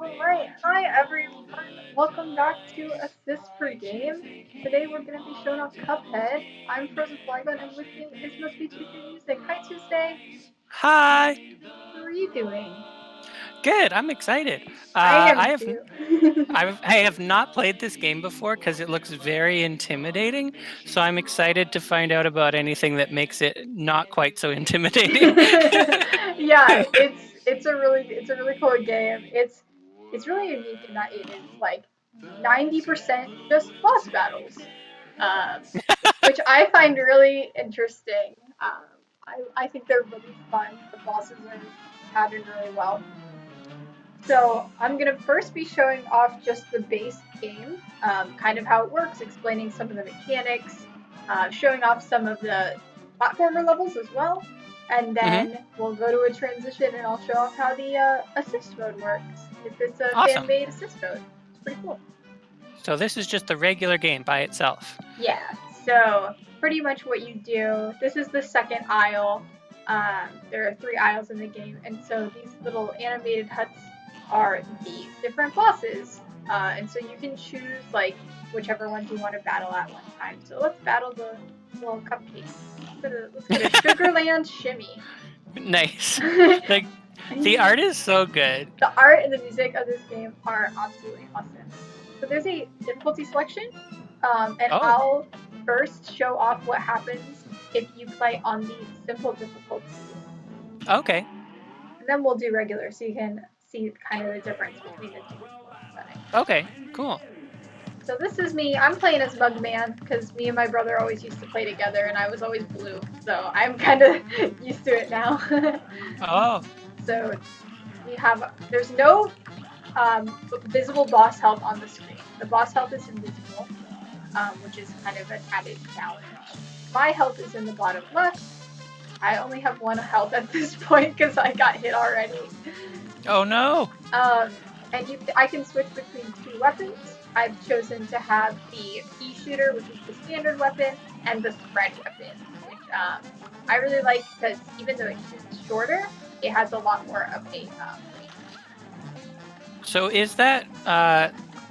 Alright, hi everyone. Welcome back to Assist per Game. Today we're going to be showing off Cuphead. I'm Frozen Flygon and with me is Must Be Tuesday Music. Hi Tuesday, Hi. how are you doing? Good. I'm excited. I am I have too. I have not played this game before because it looks very intimidating. So I'm excited to find out about anything that makes it not quite so intimidating. Yeah, it's a really cool game. It's really unique in that it is like 90% just boss battles, um, which I find really interesting. Um, I think they're really fun. The bosses are patterned really well. So I'm gonna first be showing off just the base game, kind of how it works, explaining some of the mechanics, showing off some of the platformer levels as well, and hmm then we'll go to a transition and I'll show off how the assist mode works. If it's a Awesome. fan-made assist mode, it's pretty cool. So this is just the regular game by itself. Yeah. So pretty much what you do. This is the second aisle. There are three aisles in the game, and so these little animated huts are the different bosses. And so you can choose like whichever ones you want to battle at one time. So let's battle the little cupcake. Let's get a Sugarland shimmy. Nice. The Like the art is so good. art and the music of this game are absolutely awesome. So there's a difficulty selection, and Oh, I'll first show off what happens if you play on the simple difficulty, okay. and then we'll do regular so you can see kind of the difference between the two settings. Okay. Cool. So this is me. I'm playing as Mugman because me and my brother always used to play together, and I was always blue, so I'm kind of used to it now. Oh. So there's no visible boss health on the screen. The boss health is invisible, which is kind of an added challenge. My health is in the bottom left. I only have one health at this point because I got hit already. Oh no. Um, I can switch between two weapons. I've chosen to have the pea shooter, which is the standard weapon, and the spread weapon, which I really like because even though it's shorter, it has a lot more of a range. So is that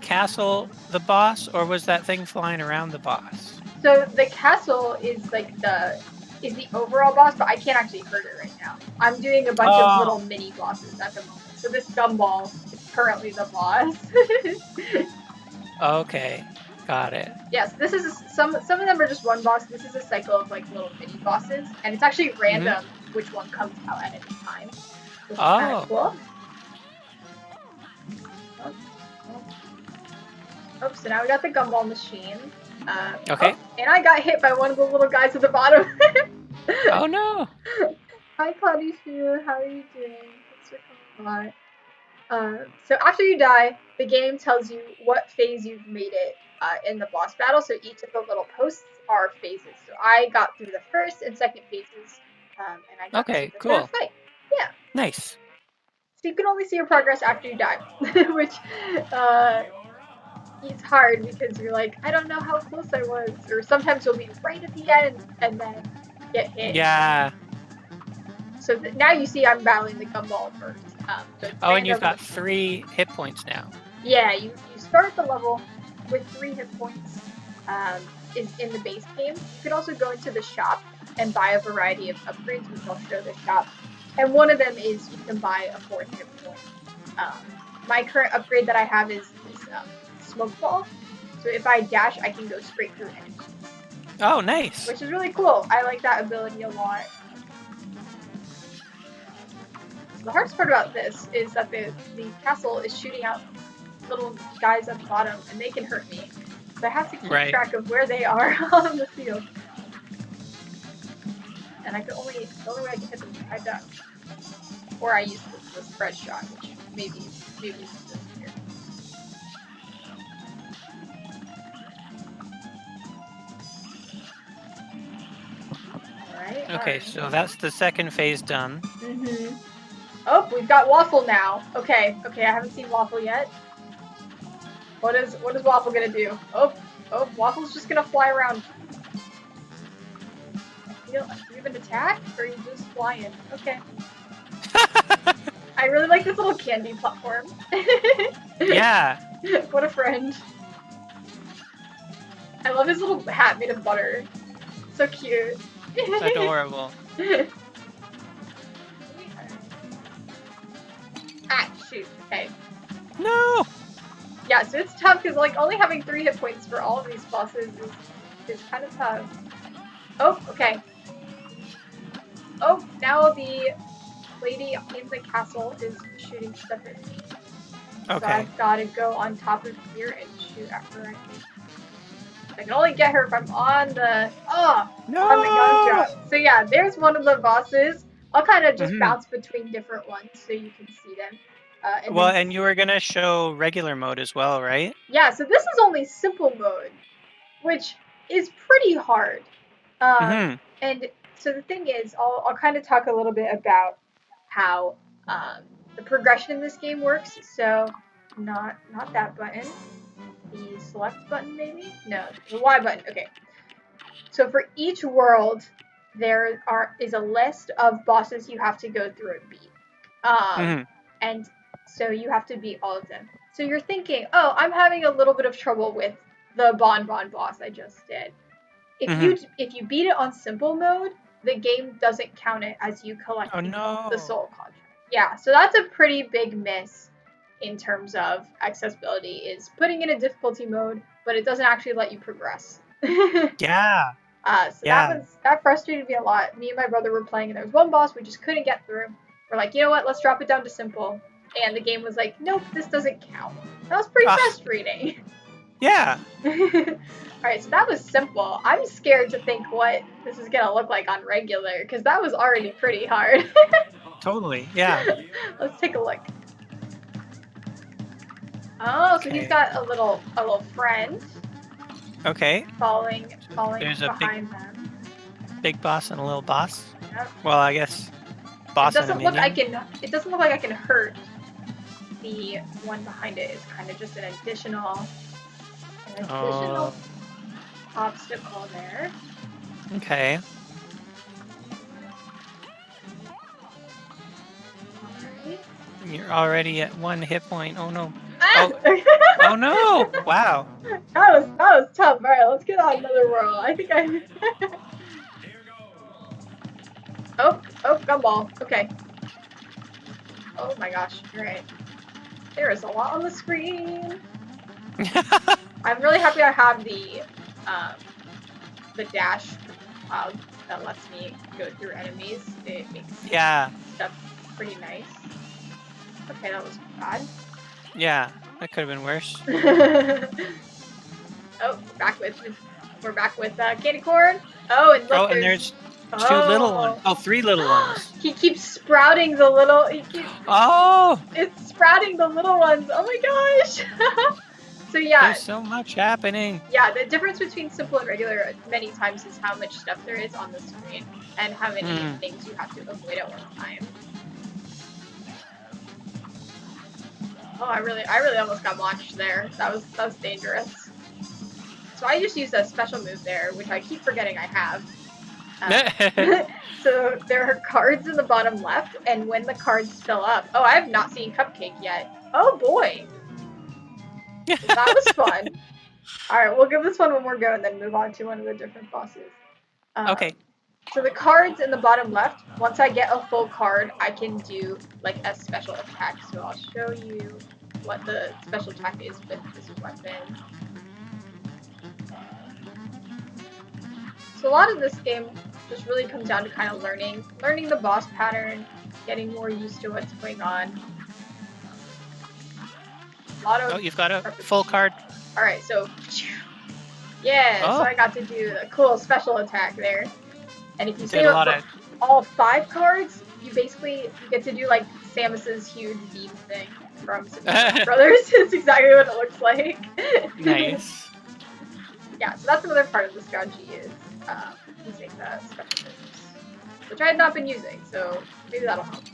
castle the boss, or was that thing flying around the boss? So the castle is the overall boss, but I can't actually hurt it right now. I'm doing a bunch of Oh. little mini bosses at the moment. So this gumball is currently the boss. Okay. Got it. Yes, this is some of them are just one boss. This is a cycle of like little mini bosses, and it's actually hmm random which one comes out at any time, which is kind of Oh. cool. Oh, oh. Oh, so now we got the gumball machine. Okay. And I got hit by one of the little guys at the bottom. Oh no. Hi, Cloudy Shoe. How are you doing? Thanks for coming by. So after you die, the game tells you what phase you've made it in the boss battle. So each of the little posts are phases. So I got through the first and second phases, and I got to Okay. the third Cool. fight. Yeah. Nice. So you can only see your progress after you die, which uh, it's hard because you're like, I don't know how close I was, or sometimes you'll be right at the end and then get hit. Yeah. So now you see I'm battling the gumball first. So it's Oh, and you've random. got 3 hit points now. Yeah, you start the level with 3 hit points in the base game. You could also go into the shop and buy a variety of upgrades, which I'll show the shop. And one of them is you can buy a fourth hit point. Um, my current upgrade that I have is smoke ball. So if I dash, I can go straight through enemies, Oh, nice. which is really cool. I like that ability a lot. The hardest part about this is that the castle is shooting out little guys at the bottom, and they can hurt me. So I have to keep Right. track of where they are on the field. And the only way I can hit them is if I duck, or I use the spread shot, which maybe is this here. All Okay, right. so that's the second phase done. Mhm. Oh, we've got Waffle now. Okay, I haven't seen Waffle yet. What is Waffle gonna do? Oh, Waffle's just gonna fly around. Do you have an attack, or are you just flying? Okay. I really like this little candy platform. Yeah. What a friend. I love his little hat made of butter. So cute. It's adorable. Ah, shoot. Okay. No! Yeah, so it's tough because like only having 3 hit points for all of these bosses is kind of tough. Oh, okay. Oh, now the lady in the castle is shooting stuff at me. Okay. So I've got to go on top of here and shoot at her. I can only get her if I'm on the No! on the gun drop. So yeah, there's one of the bosses. I'll kind of just Mhm. bounce between different ones so you can see them. Well, and you were gonna show regular mode as well, right? Yeah, so this is only simple mode, which is pretty hard. Mhm. And so the thing is, I'll kind of talk a little bit about how the progression in this game works. So not that button, the select button maybe? No, the Y button. Okay. So for each world, there is a list of bosses you have to go through and beat. Mhm. And so you have to beat all of them. So you're thinking, oh, I'm having a little bit of trouble with the Bonbon boss I just did. If you beat it on simple mode, the game doesn't count it as you collecting the soul contract. Yeah, so that's a pretty big miss in terms of accessibility, is putting in a difficulty mode, but it doesn't actually let you progress. Yeah. So that frustrated me a lot. Me and my brother were playing, and there was one boss we just couldn't get through. We're like, you know what? Let's drop it down to simple. And the game was like, nope, this doesn't count. That was pretty frustrating. Yeah. Alright, so that was simple. I'm scared to think what this is gonna look like on regular, because that was already pretty hard. Totally. Yeah. Let's take a look. Oh, so he's got a little friend. Okay. Following There's a behind them. big boss and a little boss. Yep. Well, I guess boss and a minion. It doesn't look like I can hurt the one behind it. It's kind of just an additional obstacle there. Okay. Alright. You're already at 1 hit point. Oh no. Ah! Oh no! Wow. That was tough. Alright, let's get on another world. I think I Oh, gumball. Okay. Oh my gosh. Alright. There is a lot on the screen. I'm really happy I have the dash cloud that lets me go through enemies. It makes stuff pretty nice. Okay, that was bad. Yeah, that could have been worse. Oh, we're back with candy corn. Oh, and look, there's 2 little ones. Oh, 3 little ones. He keeps sprouting the little. It's sprouting the little ones. Oh my gosh. So yeah. There's so much happening. Yeah, the difference between simple and regular many times is how much stuff there is on the screen and how many things you have to avoid at one time. Oh, I really almost got launched there. That was dangerous. So I just used a special move there, which I keep forgetting I have. So there are cards in the bottom left, and when the cards fill up, I have not seen Cupcake yet. Oh boy, that was fun. All right, we'll give this one more go and then move on to one of the different bosses. Okay. So the cards in the bottom left, once I get a full card, I can do like a special attack. So I'll show you what the special attack is with this weapon. So a lot of this game just really comes down to kind of learning the boss pattern, getting more used to what's going on. You've got a full card. All right, so yeah, so I got to do the cool special attack there. And if you save up all 5 cards, you get to do like Samus's huge beam thing from Super Smash Brothers. It's exactly what it looks like. Nice. Yeah, so that's another part of the strategy is using the special moves, which I had not been using, so maybe that'll help.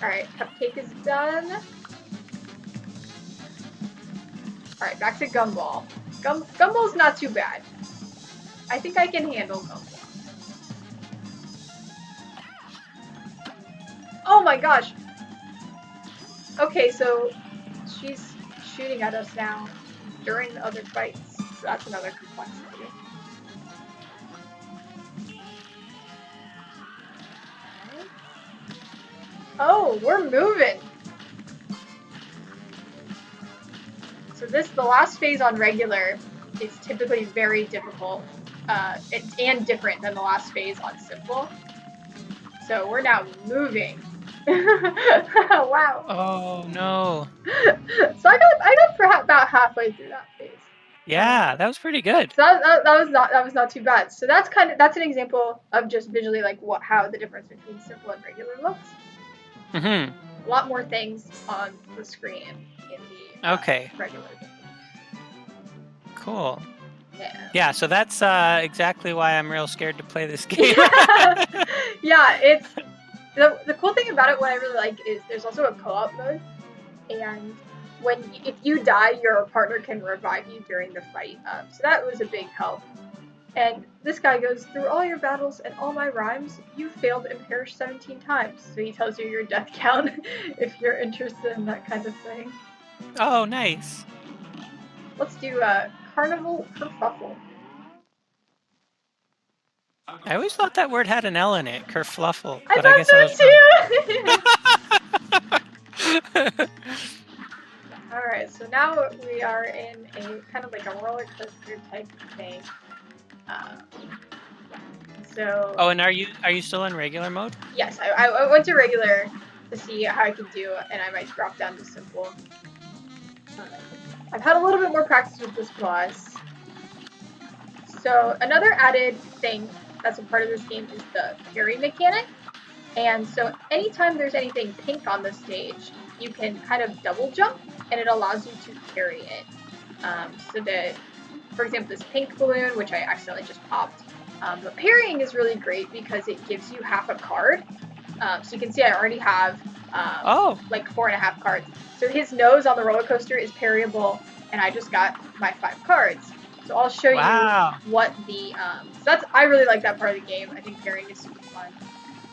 Alright, Cupcake is done. Alright, back to Gumball. Gumball's not too bad. I think I can handle Gumball. my gosh. Okay, so she's shooting at us now during the other fights. So that's another complexity. Okay. Oh, we're moving. So the last phase on regular is typically very difficult and different than the last phase on simple. So we're now moving. Wow. Oh no. So I got for about halfway through that phase. Yeah, that was pretty good. So that was not too bad. So that's an example of just visually like how the difference between simple and regular looks. Mm-hmm. A lot more things on the screen in the Okay. regular. Cool. Yeah. Yeah, so that's exactly why I'm real scared to play this game. Yeah, it's the cool thing about it. What I really like is there's also a co-op mode, and if you die, your partner can revive you during the fight. So that was a big help. And this guy goes, through all your battles and all my rhymes, you failed and perished 17 times. So he tells you your death count if you're interested in that kind of thing. Oh, nice. Let's do Carnival Kerfuffle. I always thought that word had an L in it, kerfluffle, I but I guess I was thought so too! wrong. Alright, so now we are in a kind of like a roller coaster type thing. Oh, and are you still in regular mode? Yes, I went to regular to see how I could do, and I might drop down to simple. I've had a little bit more practice with this boss. So another added thing that's a part of this game is the parry mechanic. And so anytime there's anything pink on the stage, you can kind of double jump, and it allows you to parry it. So that, for example, this pink balloon, which I accidentally just popped, but parrying is really great because it gives you half a card. So you can see I already have like 4.5 cards. So his nose on the roller coaster is parryable, and I just got my 5 cards. So I'll show you what the I really like that part of the game. I think parrying is super fun.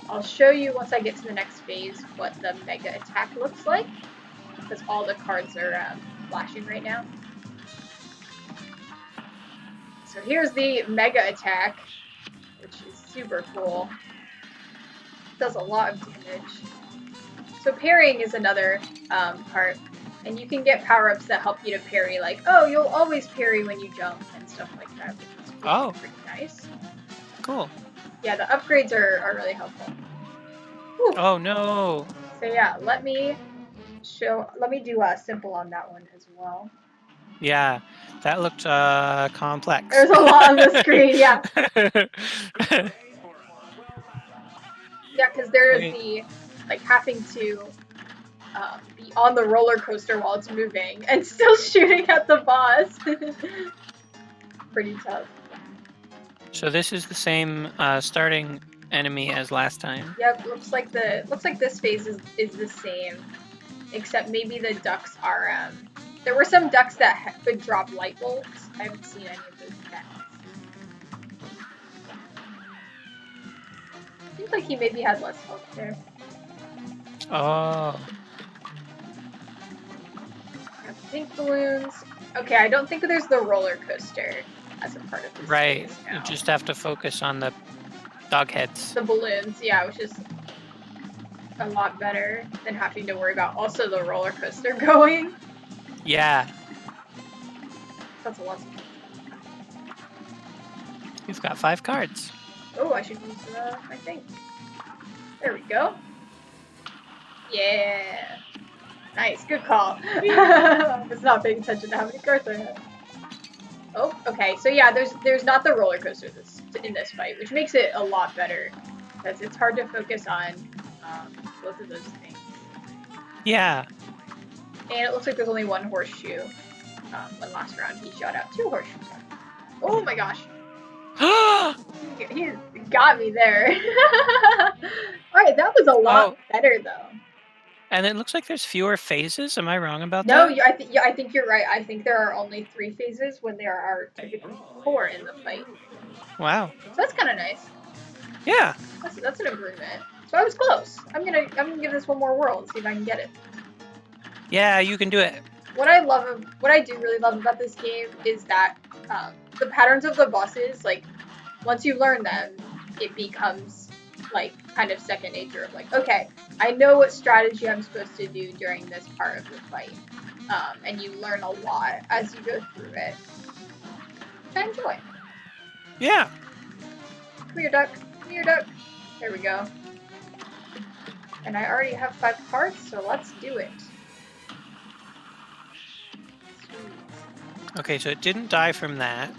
I'll show you once I get to the next phase what the mega attack looks like, because all the cards are flashing right now. So here's the mega attack, which is super cool. Does a lot of damage. So parrying is another part, and you can get power-ups that help you to parry, like, oh, you'll always parry when you jump, and stuff like that, which is pretty nice. Cool. Yeah, the upgrades are really helpful. Whew. Oh no! So yeah, let me do a simple on that one as well. Yeah, that looked complex. There's a lot on the screen, yeah. Yeah, because there is the, like, having to be on the roller coaster while it's moving and still shooting at the boss. Pretty tough. So this is the same starting enemy as last time. Yep, looks like this phase is the same, except maybe the ducks are there were some ducks that could drop light bolts. I haven't seen any of those yet. Seems like he maybe had less health there. Oh. Pink balloons. Okay, I don't think there's the roller coaster as a part of this. Right. You just have to focus on the dog heads. The balloons, yeah, which is a lot better than having to worry about also the roller coaster going. Yeah. That's a lot. You've got 5 cards. Oh, I should use my thing. There we go. Yeah. Nice, good call. I was not paying attention to how many cards I had. Oh, okay. So yeah, there's not the roller coaster in this fight, which makes it a lot better because it's hard to focus on both of those things. Yeah. And it looks like there's only one horseshoe. When last round he shot out 2 horseshoes. Oh my gosh. He got me there. Alright, that was a lot better though. And it looks like there's fewer phases. Am I wrong about that? No, I think you're right. I think there are only 3 phases when there are typically 4 in the fight. Wow. So that's kind of nice. Yeah. That's an improvement. So I was close. I'm gonna give this one more whirl and see if I can get it. Yeah, you can do it. What I do really love about this game is that the patterns of the bosses, like once you learn them, it becomes like kind of second nature of like, okay, I know what strategy I'm supposed to do during this part of the fight. And you learn a lot as you go through it. I enjoy. Yeah. Come here, duck. Come here, duck. There we go. And I already have 5 hearts, so let's do it. Sweet. Okay, so it didn't die from that.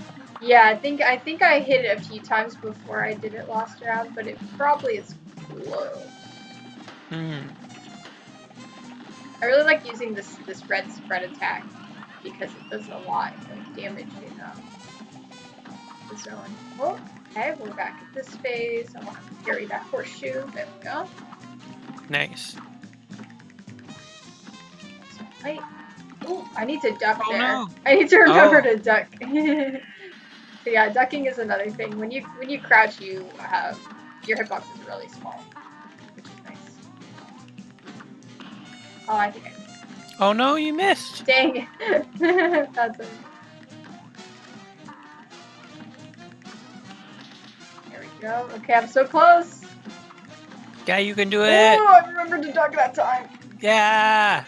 Yeah, I think I hit it a few times before I did it last round, but it probably is close. I really like using this red spread attack because it does a lot of damage in the zone. Oh, okay, we're back at this phase. I want to carry that horseshoe. There we go. Nice. Oh, I need to duck there. No. I need to remember to duck. So yeah, ducking is another thing. When you crouch, you have your hitbox is really small, which is nice. Oh, I think I missed. Oh no, you missed. Dang it. That's it. There we go. Okay, I'm so close. Yeah, you can do it. Oh, I remembered to duck that time. Yeah.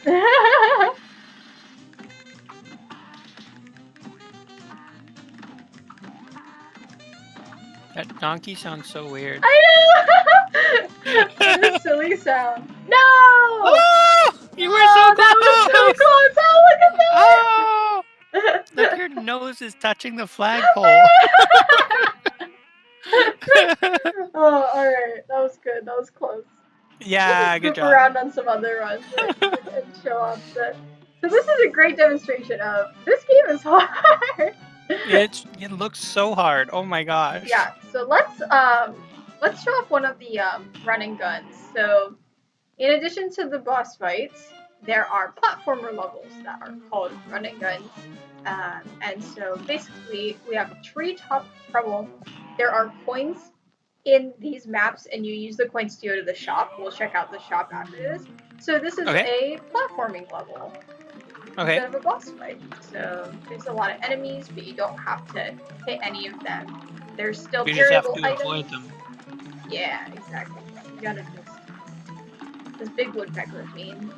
That donkey sounds so weird. I know! What a silly sound. No! Oh! You were so close! That was so close! Oh, look at that! Oh! Look, your nose is touching the flagpole. Oh, alright. That was good. That was close. Yeah, we'll good job. around on some other runs and show off that. So this is a great demonstration of this game is hard. It looks so hard. Oh my gosh. Yeah. So let's show off one of the run and guns. So in addition to the boss fights, there are platformer levels that are called run and guns. And so basically we have a treetop trouble. There are coins in these maps, and you use the coins to go to the shop. We'll check out the shop after this. So this is a platforming level instead of a boss fight. So there's a lot of enemies, but you don't have to hit any of them. There's still variable items. Avoid them. Yeah, exactly. You gotta just this big woodpecker is mean.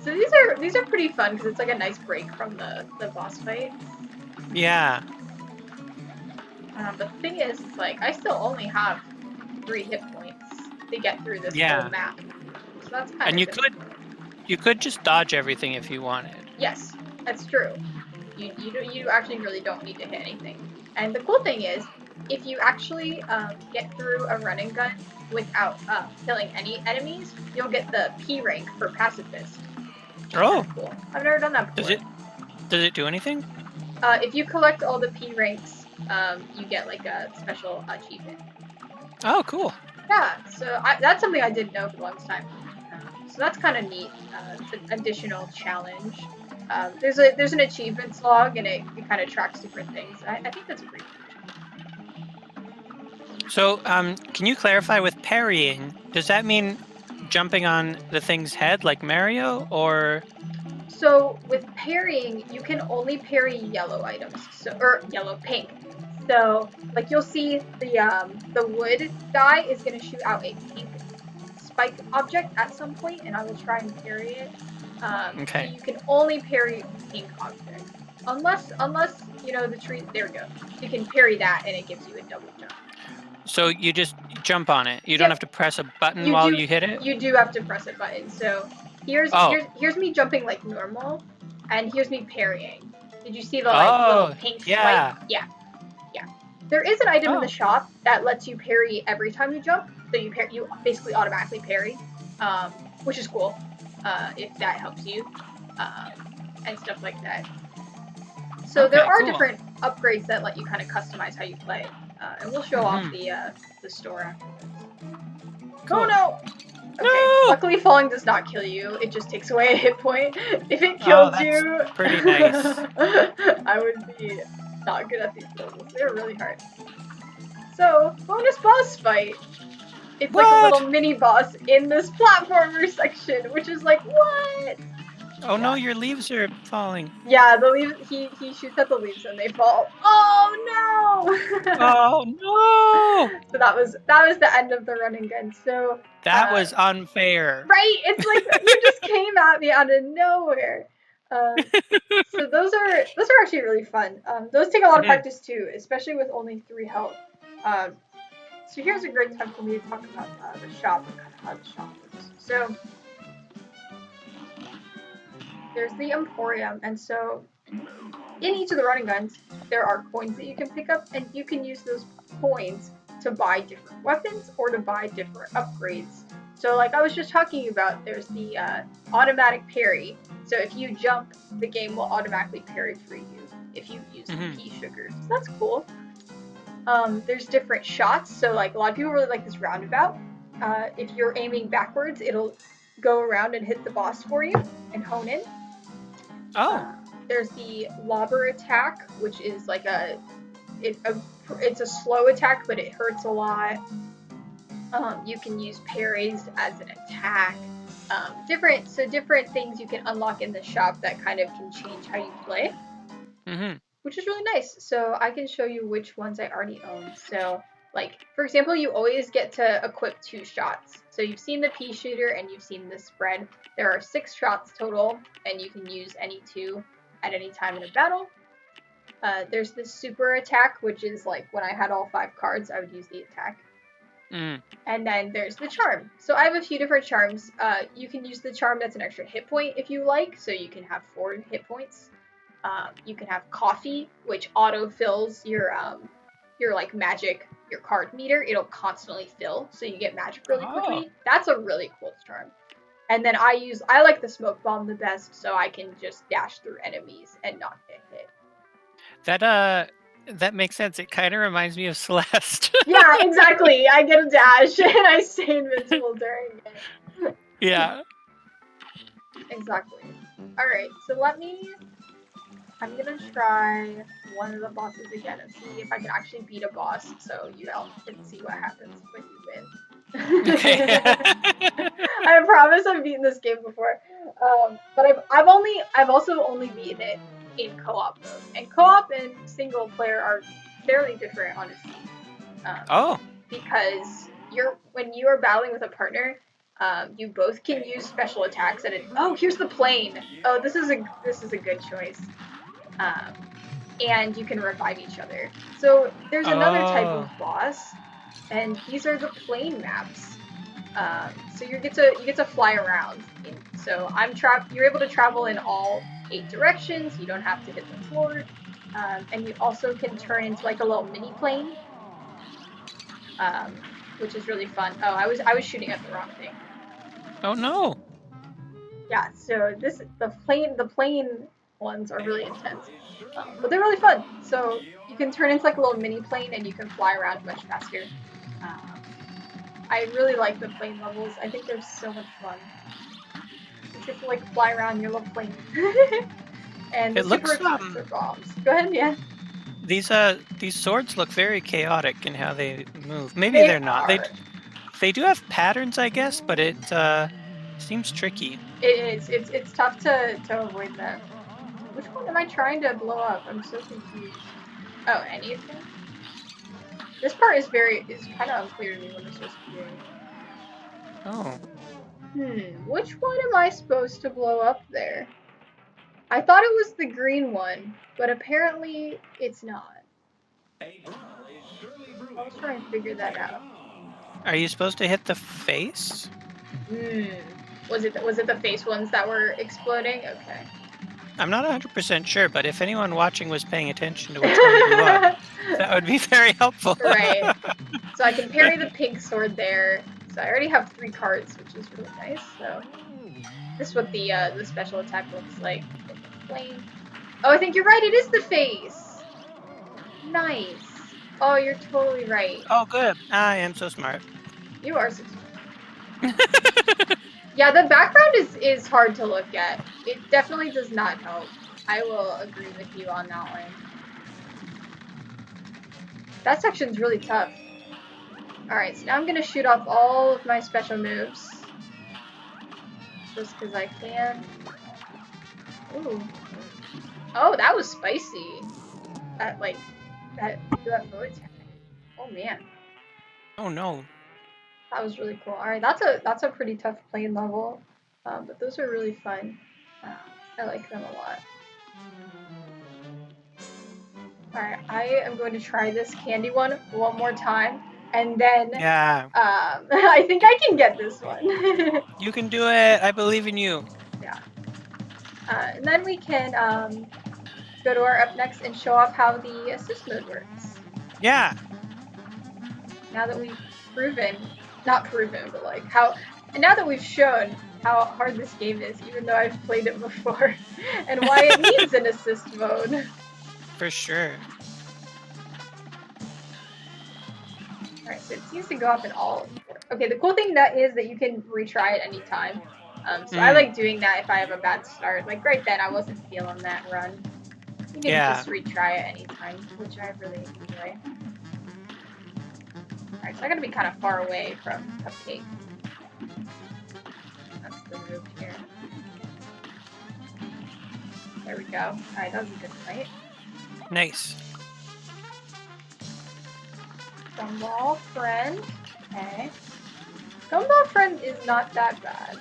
So these are pretty fun because it's like a nice break from the boss fight. Yeah. But the thing is, it's like, I still only have 3 hit points to get through this whole map. So that's kind and of you could just dodge everything if you wanted. Yes, that's true. You actually really don't need to hit anything. And the cool thing is, if you actually get through a run and gun without killing any enemies, you'll get the P rank for pacifist. Oh. Cool. I've never done that before. Does it do anything? If you collect all the P ranks, you get like a special achievement. Oh, cool. Yeah, so that's something I didn't know for the longest time. So that's kind of neat. It's an additional challenge. There's an achievements log, and it kind of tracks different things. I think that's a pretty cool. So, can you clarify with parrying? Does that mean jumping on the thing's head like Mario, or? So with parrying, you can only parry yellow items, or pink. So like you'll see the wood guy is gonna shoot out a pink spike object at some point, and I will try and parry it. Okay. So you can only parry pink objects, unless the tree. There we go. You can parry that, and it gives you a double jump. So you just jump on it. You don't have to press a button while you hit it? You do have to press a button. So here's me jumping like normal, and here's me parrying. Did you see the little pink swipe? Yeah. There is an item in the shop that lets you parry every time you jump. So you basically automatically parry, which is cool, if that helps you, and stuff like that. So there are different upgrades that let you kind of customize how you play. And we'll show off the store after this. Cool. Oh no! Okay, no! Luckily falling does not kill you, it just takes away a hit point. If it killed you... pretty nice. I would be not good at these levels. They're really hard. So, bonus boss fight. It's like a What? little mini boss in this platformer section, which is like, what? Oh no, Yeah. your leaves are falling. Yeah, the leaves. He shoots at the leaves and they fall. Oh no! Oh no! So that was the end of the run and gun. So That was unfair. right, it's like you just came at me out of nowhere. Um, so those are actually really fun. Those take a lot of Mhm. practice too, especially with only 3 health. Um, so here's a great time for me to talk about the shop and kind of how the shop works. So there's the Emporium, and so in each of the running guns, there are coins that you can pick up, and you can use those coins to buy different weapons or to buy different upgrades. So, like I was just talking about, there's the automatic parry. So, if you jump, the game will automatically parry for you if you use the pea sugar. So, that's cool. There's different shots. So, like, a lot of people really like this roundabout. If you're aiming backwards, it'll go around and hit the boss for you and hone in. Oh. There's the lobber attack, which is like it's a slow attack, but it hurts a lot. You can use parries as an attack. Different things you can unlock in the shop that kind of can change how you play, which is really nice. So I can show you which ones I already own. So like for example, you always get to equip 2 shots. So you've seen the pea shooter and you've seen the spread. There are 6 shots total, and you can use any 2 at any time in a battle. There's this super attack, which is like when I had all 5 cards, I would use the attack. And then there's the charm. So I have a few different charms. You can use the charm that's an extra hit point if you like, so you can have 4 hit points. You can have coffee, which auto fills your like magic, your card meter. It'll constantly fill, so you get magic really quickly. That's a really cool charm. And then I like the smoke bomb the best, so I can just dash through enemies and not get hit. That makes sense. It kind of reminds me of Celeste. Yeah, exactly. I get a dash and I stay invincible during it. Yeah. Exactly. Alright, so I'm gonna try one of the bosses again and see if I can actually beat a boss, so you all can see what happens when you win. Okay. I promise I've beaten this game before, but I've also only beaten it in co-op mode, and co-op and single player are fairly different, honestly. Because when you are battling with a partner, you both can use special attacks, and here's the plane. Oh, this is a good choice. And you can revive each other. So there's another type of boss, and these are the plane maps. So you get to fly around. So you're able to travel in all 8 directions. You don't have to hit the floor, and you also can turn into like a little mini plane, which is really fun. Oh, I was shooting at the wrong thing. Oh no. Yeah. So the plane ones are really intense, but they're really fun. So you can turn into like a little mini plane, and you can fly around much faster. I really like the plane levels. I think they're so much fun. You get to like fly around your little plane. And the super attacks are bombs. Go ahead, yeah. These swords look very chaotic in how they move. Maybe they're not. They do have patterns, I guess, but it seems tricky. It is. It's tough to avoid them. Which one am I trying to blow up? I'm so confused. Oh, any of them? This part is kind of unclear to me what I'm supposed to do. Oh. Which one am I supposed to blow up there? I thought it was the green one, but apparently it's not. I'll try and figure that out. Are you supposed to hit the face? Was it the face ones that were exploding? Okay. I'm not 100% sure, but if anyone watching was paying attention to which one blew up, that would be very helpful. Right. So I can parry the pink sword there. So I already have 3 cards, which is really nice. So this is what the special attack looks like. Plane. Oh, I think you're right. It is the face. Nice. Oh, you're totally right. Oh, good. I am so smart. You are so smart. Yeah, the background is hard to look at. It definitely does not help. I will agree with you on that one. That section's really tough. Alright, so now I'm gonna shoot off all of my special moves. Just because I can. Ooh. Oh, that was spicy. That, like, that UFO attack. Oh, man. Oh no. That was really cool. Alright, that's a pretty tough plane level. But those are really fun. I like them a lot. Alright, I am going to try this candy one more time. And then, Yeah. I think I can get this one. You can do it. I believe in you. Yeah. And then we can go to our up next and show off how the assist mode works. Yeah. Now that we've not proven, but like and now that we've shown how hard this game is, even though I've played it before, and why it needs an assist mode. For sure. Alright, so it seems to go up in all. Okay, the cool thing that is that you can retry at any time. So I like doing that if I have a bad start. Like right then, I wasn't feeling that run. You can just retry at any time, which I really enjoy. Alright, so I gotta be kind of far away from Cupcake. That's the move here. There we go. Alright, that was a good fight. Nice. Gumball friend. Okay. Gumball friend is not that bad.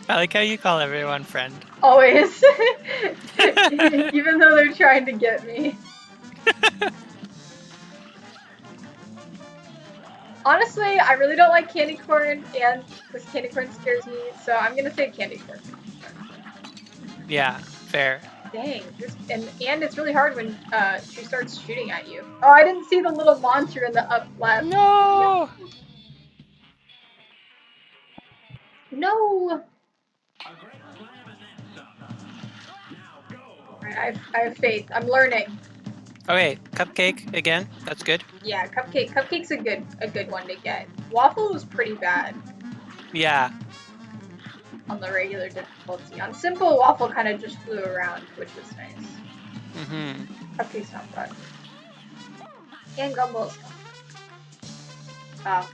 I like how you call everyone friend. Always. Even though they're trying to get me. Honestly, I really don't like candy corn, and this candy corn scares me, so I'm gonna say candy corn. Yeah, fair. Dang, and it's really hard when she starts shooting at you. Oh, I didn't see the little monster in the up left. No! No! Alright, I have faith. I'm learning. Okay, Cupcake again. That's good. Yeah, Cupcake's a good one to get. Waffle was pretty bad. Yeah. On the regular difficulty. On simple, Waffle kind of just flew around, which was nice. Cupcake's not bad. And Gumball's fun. Oh.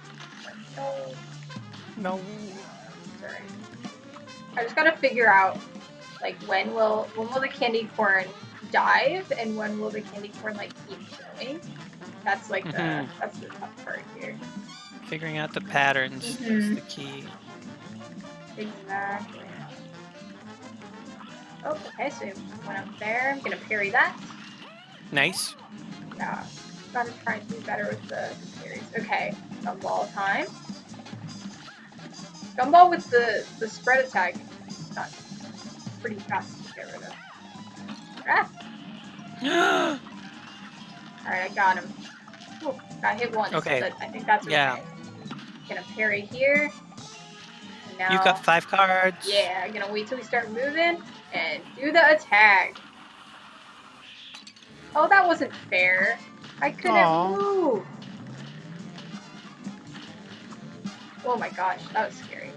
No. No. Sorry. I just gotta figure out, like, when will the candy corn dive, and when will the candy corn, like, keep going? That's, like, that's the tough part here. Figuring out the patterns is the key. Exactly. Oh, okay, so went up there. I'm gonna parry that. Nice. Yeah. Gotta try and do better with the parries. Okay, Gumball time. Gumball with the spread attack is not pretty fast to get rid of. Ah! Alright, I got him. Ooh, got hit once. Okay. But I think that's okay. Yeah. Gonna parry here. And now, You've got 5 cards. Yeah, I'm gonna wait till we start moving and do the attack. Oh, that wasn't fair. I couldn't move. Oh my gosh, that was scary.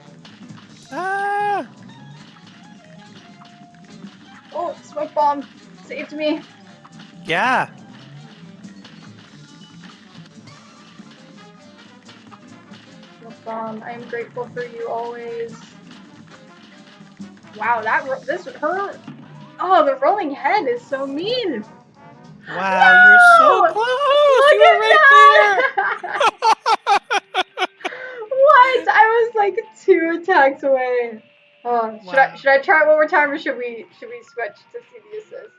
Ah! Oh, smoke bomb saved me. Yeah. Smoke bomb, I am grateful for you always. Wow, oh, the rolling head is so mean. Wow, No! you were so close. Look You were right there. What? I was like 2 attacks away. Oh, should I try it one more time, or should we switch to see the assists?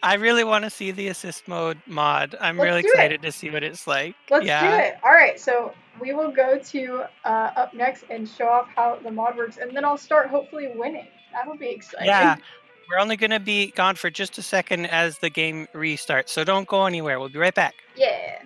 I really want to see the assist mode mod. I'm Let's really do excited it. to see what it's like. Let's do it. All right, so we will go to up next and show off how the mod works, and then I'll start hopefully winning. That'll be exciting. Yeah. We're only going to be gone for just a second as the game restarts, so don't go anywhere. We'll be right back. Yeah.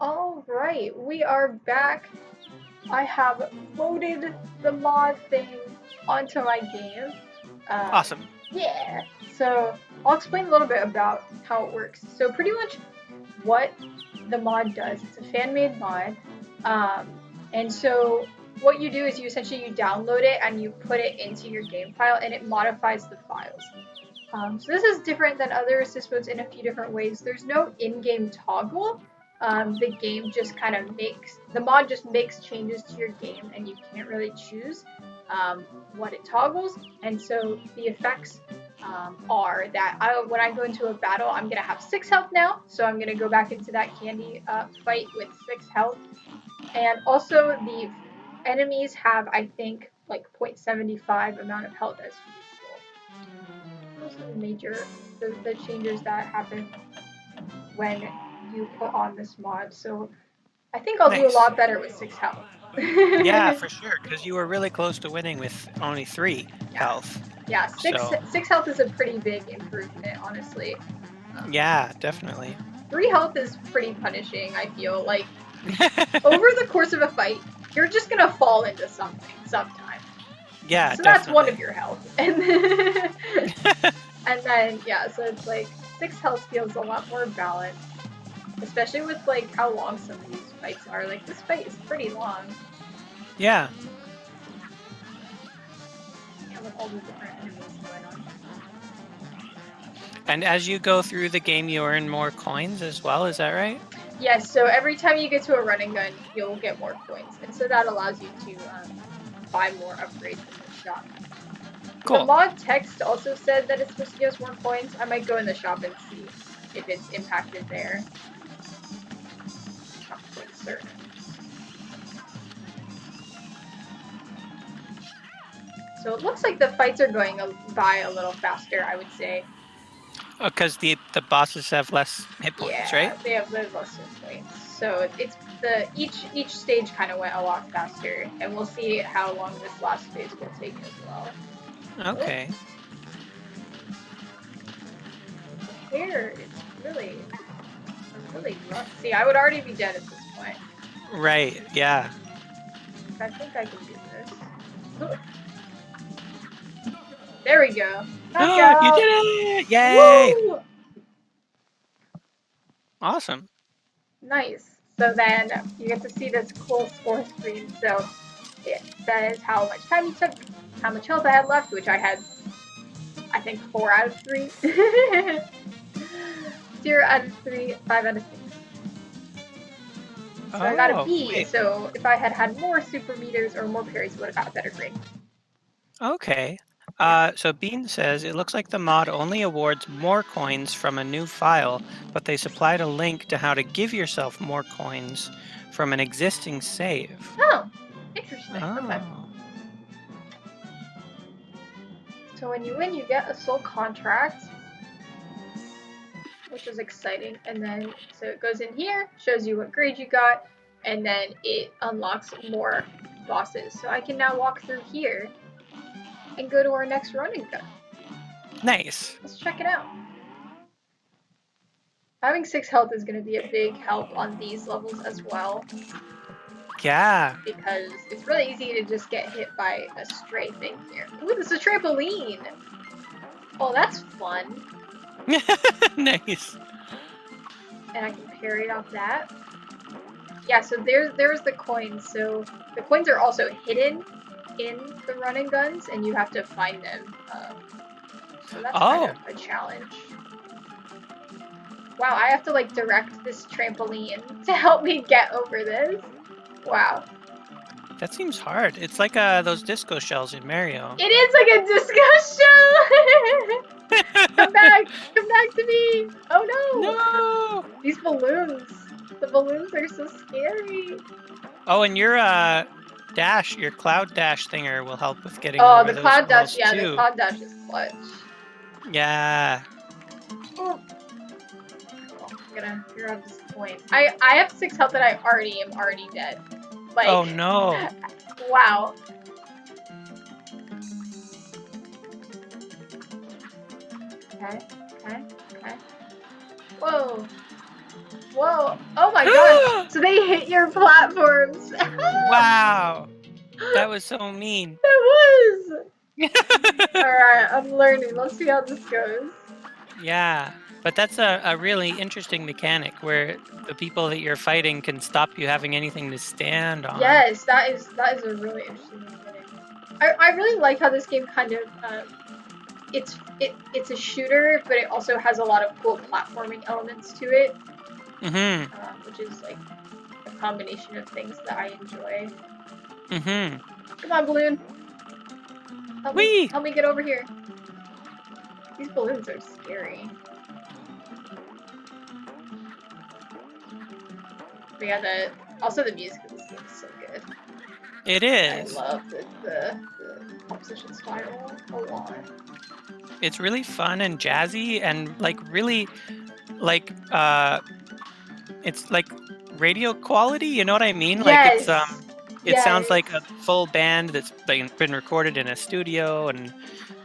All right, we are back. I have loaded the mod thing onto my game. Um, Awesome. yeah, so I'll explain a little bit about how it works. So pretty much what the mod does, it's a fan-made mod, um, and so what you do is you essentially you download it and you put it into your game file, and it modifies the files. So this is different than other assist modes in a few different ways. There's no in-game toggle. The game just kind of the mod just makes changes to your game, and you can't really choose what it toggles. And so the effects are that when I go into a battle, I'm gonna have 6 health now, so I'm gonna go back into that candy fight with 6 health. And also the enemies have, I think, like 0.75 amount of health as usual. Those are the major the changes that happen when you put on this mod. So I think I'll do a Nice. lot better with 6 health. Yeah, for sure, because you were really close to winning with only 3 Yeah, health. yeah. So, Six health is a pretty big improvement, honestly. Um, yeah, definitely. 3 health is pretty punishing. I feel like over the course of a fight, you're just gonna fall into something sometime. Yeah, So that's one definitely. of your health, and then yeah, so it's like 6 health feels a lot more balanced. Especially with like how long some of these fights are. Like this fight is pretty long. Yeah. And with all the different enemies going on. And as you go through the game, you earn more coins as well. Is that right? Yes, so every time you get to a running gun, you'll get more coins. And so that allows you to buy more upgrades in the shop. The Cool. mod text also said that it's supposed to give us more coins. I might go in the shop and see if it's impacted there. Not quite certain. So it looks like the fights are going by a little faster, I would say. Because the bosses have less hit points, right? Yeah, they have less hit points. So it's the each stage kind of went a lot faster, and we'll see how long this last phase will take as well. Oh, Okay. the hair is really rough. See, I would already be dead at this point. Right. Yeah. I think I can do this. Oh, there we go. You did Knockout! it! Yay! Woo! Awesome. Nice. So then you get to see this cool score screen. So it says how much time you took, how much health I had left, which I had, I think, 4 out of 3. 0 out of 3, 5 out of 6. So I got a Oh, B, wait. so if I had had more super meters or more parries, I would have got a better grade. Okay. Yeah. So Bean says it looks like the mod only awards more coins from a new file, but they supplied a link to how to give yourself more coins from an existing save. Oh, interesting. Okay. Oh. So when you win, you get a soul contract, which is exciting. And then, so it goes in here, shows you what grade you got, and then it unlocks more bosses. So I can now walk through here and go to our next running gun. Nice. Let's check it out. Having 6 health is going to be a big help on these levels as well, Yeah. because it's really easy to just get hit by a stray thing here. Ooh, this is a trampoline! Oh, that's fun. Nice. And I can parry off that. Yeah, so there's the coins. So the coins are also hidden in the running guns, and you have to find them. So that's kind of a challenge. Wow, I have to like direct this trampoline to help me get over this. Wow. That seems hard. It's like those disco shells in Mario. It is like a disco show! Come back! Come back to me! Oh no! No! These balloons. The balloons are so scary. Oh, and your your cloud dash thinger will help with getting Oh, over the those cloud dash. walls Yeah, the too. cloud dash is clutch. Yeah. Oh. I'm gonna grab this coin. I have 6 health and I am already dead. Like, Oh no. wow. Okay. Whoa. Whoa. Oh my gosh. So they hit your platforms. Wow, that was so mean. It was. Alright, I'm learning. Let's see how this goes. Yeah, but that's a really interesting mechanic where the people that you're fighting can stop you having anything to stand on. Yes, that is a really interesting mechanic. I really like how this game kind of it's a shooter, but it also has a lot of cool platforming elements to it, Mm-hmm. which is like a combination of things that I enjoy. Mm-hmm. Come on, balloon! Whee! Help me get over here. These balloons are scary. But yeah, also the music of this game is so good. It I is. love the composition style a lot. It's really fun and jazzy and like really like it's like radio quality, you know what I mean? Like Yes, it sounds yes, like a full band that's been recorded in a studio and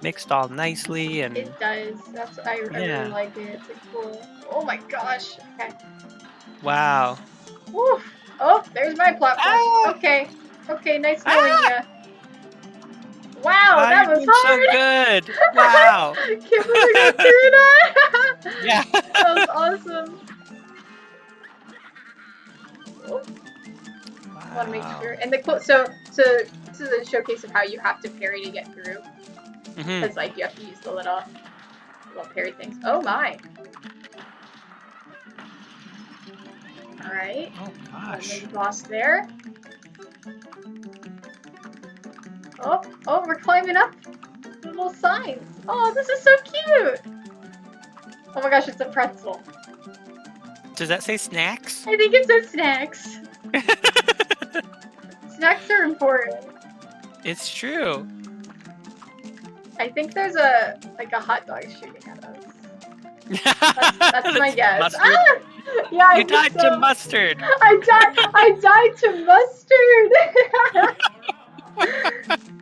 mixed all nicely and it does. I really yeah. like it. It's like cool. Oh my gosh. Okay. Wow. Woo. Oh, there's my platform. Ah! Okay. Okay, nice knowing Ah! ya. Wow, Ah, that you're was doing so hard. good. Wow. Can't believe I got through that. Yeah. That was awesome. Oh, I want to make Wow. sure. And so this is a showcase of how you have to parry to get through. Mhm. Because like you have to use the little parry things. Oh my. All right. Oh gosh. Mini boss there. Oh, we're climbing up the little signs. Oh, this is so cute. Oh my gosh, it's a pretzel. Does that say snacks? I think it says snacks. Snacks are important. It's true. I think there's a hot dog shooting at us. That's my guess. Mustard. Ah! Yeah, I You think died to so. mustard. I died to mustard.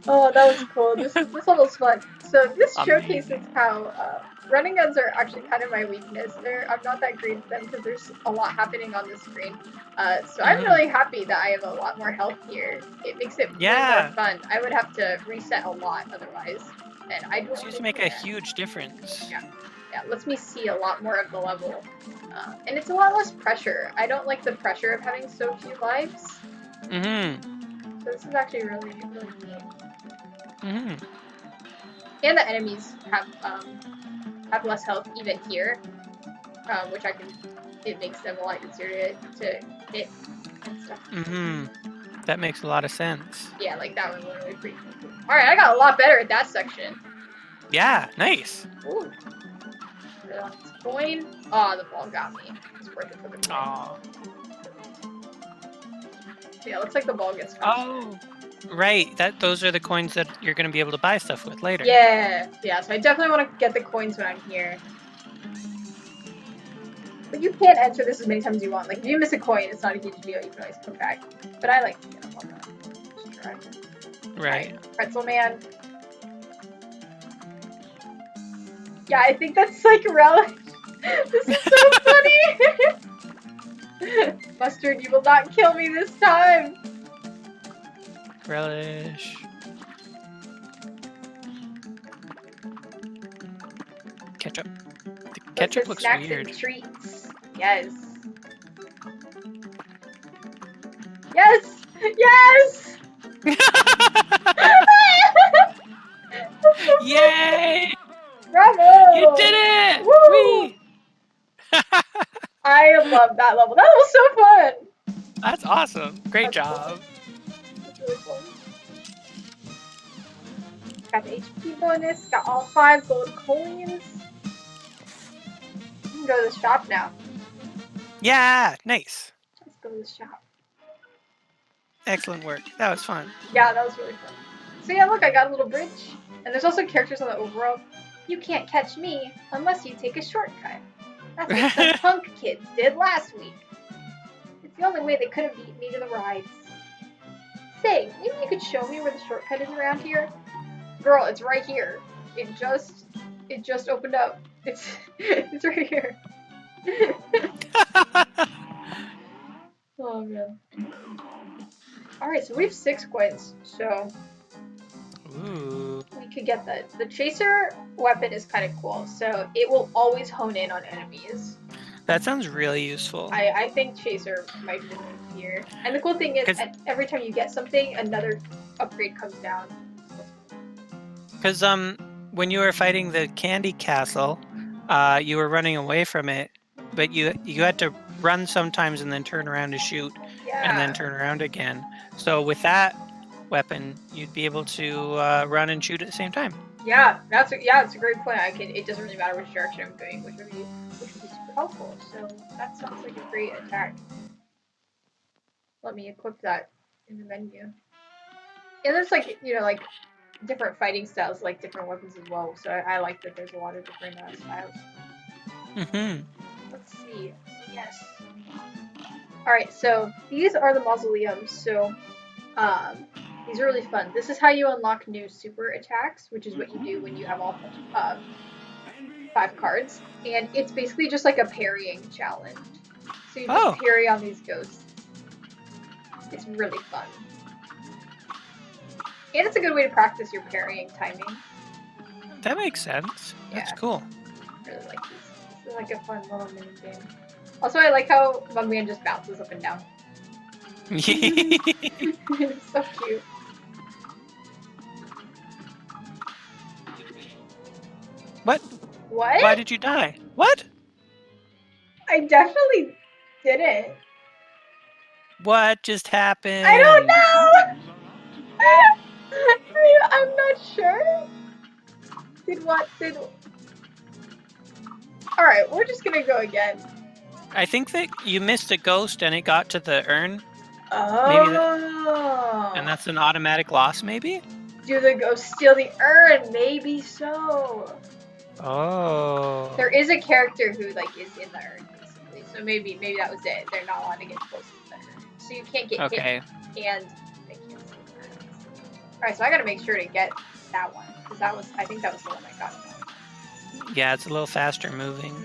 Oh, that was cool. This level's fun. So this showcases Amazing. how running guns are actually kind of my weakness. I'm not that great at them because there's a lot happening on the screen. So I'm Mhm. really happy that I have a lot more health here. It makes it way more fun. I would have to reset a lot otherwise, and I don't Seems to think make a huge difference. Yeah, lets me see a lot more of the level. And it's a lot less pressure. I don't like the pressure of having so few lives. Mhm. So this is actually really, really neat. Mhm. And the enemies have less health even here, which it makes them a lot easier to hit and stuff. Mhm. That makes a lot of sense. Yeah, like that one literally pretty cool. Alright, I got a lot better at that section. Yeah, nice. Ooh. Coin. Oh, the ball got me. It's worth it for the coin. Oh. Yeah, looks like the ball gets faster. Oh. Right. Those are the coins that you're going to be able to buy stuff with later. Yeah, so I definitely want to get the coins when I'm here. But you can't enter this as many times as you want. Like, if you miss a coin, it's not a huge deal. You can always come back. But I like to get them all done. Just try. Right. Pretzel Man. Yeah, I think that's like relish. This is so funny. Mustard, you will not kill me this time. Relish. Ketchup. The ketchup looks snacks weird. and treats. Yes. Yes! Yes! Yay! Bravo! You did it! Woo! Whee! I love that level. That was so fun. That's awesome. Great That's job. Cool. That's really fun. Got the HP bonus. Got all 5 gold coins. We can go to the shop now. Yeah, nice. Let's go to the shop. Excellent work. That was fun. Yeah, that was really fun. So yeah, look, I got a little bridge. And there's also characters on the overworld. You can't catch me unless you take a shortcut. That's what the punk kids did last week. It's the only way they could have beat me to the rides. Say, maybe you could show me where the shortcut is around here? Girl, it's right here. It just opened up. It's right here. Oh man. All right, so we have 6 coins, so Ooh. we could get that. The chaser weapon is kind of cool, so it will always hone in on enemies. That sounds really useful. I think chaser might be the move here. And the cool thing is, every time you get something, another upgrade comes down. Because when you were fighting the candy castle, you were running away from it, but you had to run sometimes and then turn around to shoot, and then Yeah. turn around again. So with that weapon, you'd be able to run and shoot at the same time. Yeah, it's a great point. It doesn't really matter which direction I'm going, which would be super helpful. So that sounds like a great attack. Let me equip that in the menu. And there's like like different fighting styles, like different weapons as well. So I like that there's a lot of different styles. Mm-hmm. Let's see. Yes. All right. So these are the mausoleums. So these are really fun. This is how you unlock new super attacks, which is what you do when you have all 5 cards, and it's basically just like a parrying challenge. So you just parry on these ghosts. It's really fun. And it's a good way to practice your parrying timing. That makes sense. Yeah. That's cool. I really like these. This is like a fun little mini game. Also, I like how Mugman just bounces up and down. It's so cute. What? What? Why did you die? What? I definitely didn't. What just happened? I don't know! I'm not sure. Did Alright, we're just gonna go again. I think that you missed a ghost and it got to the urn. Oh. Maybe and that's an automatic loss, maybe? Do the ghosts steal the urn? Maybe so. Oh. There is a character who like is in the urn basically, so maybe that was it. They're not allowed to get close to the urn, so you can't get hit, and they can't steal the urn. All right, so I gotta make sure to get that one because I think that was the one I got. Yeah, it's a little faster moving.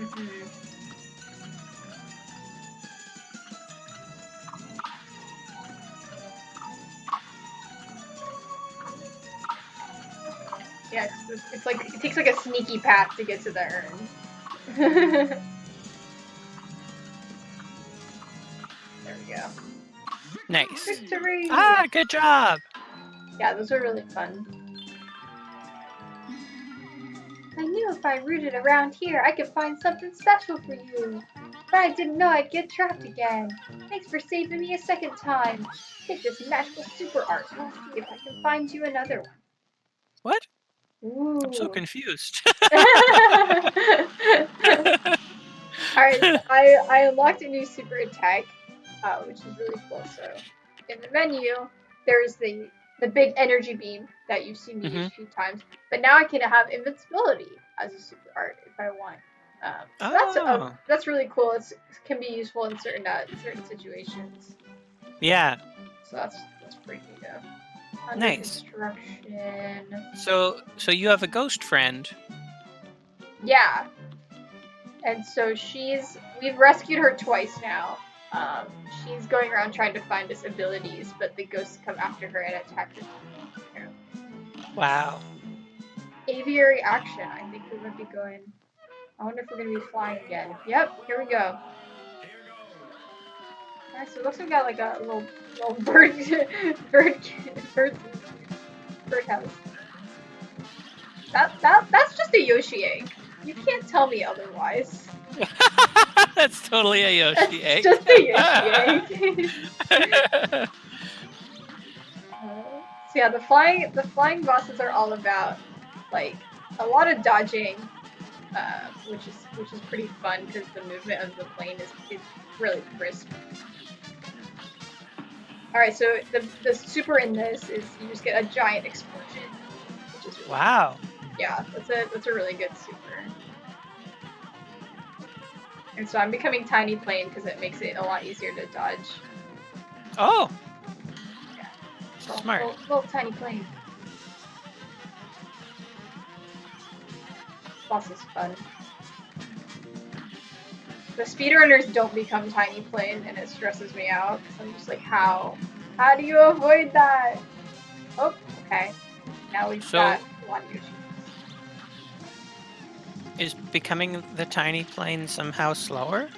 Yeah, it's like it takes like a sneaky path to get to the urn. There we go. Nice. Victory! Ah, good job! Yeah, those are really fun. I knew if I rooted around here, I could find something special for you. But I didn't know I'd get trapped again. Thanks for saving me a second time. Take this magical super art, and I'll see if I can find you another one. What? Ooh. I'm so confused. Alright, so I unlocked a new super attack, which is really cool. So, in the menu, there's the big energy beam that you've seen me use a few times, but now I can have invincibility as a super art if I want. So that's really cool. It can be useful in certain situations. Yeah. So that's pretty neat. Under Nice. construction. So you have a ghost friend. Yeah. And so we've rescued her twice now. She's going around trying to find us abilities, but the ghosts come after her and attack her. Wow. Aviary action. I think we might be going. I wonder if we're gonna be flying again. Yep, here we go. Alright, so it looks like we got like a little bird house. That's just a Yoshi egg. You can't tell me otherwise. That's totally a Yoshi egg. Just a Yoshi egg. So yeah, the flying bosses are all about like a lot of dodging, which is pretty fun because the movement of the plane is really crisp. All right, so the super in this is you just get a giant explosion, which is really wow. Fun. Yeah, that's a really good super. And so I'm becoming tiny plane because it makes it a lot easier to dodge. Oh. Yeah. Smart. Little tiny plane. Boss is fun. The speedrunners don't become tiny plane, and it stresses me out because I'm just like, how? How do you avoid that? Oh, okay. Now we've got So a lot of Yoshis. is becoming the tiny plane somehow slower?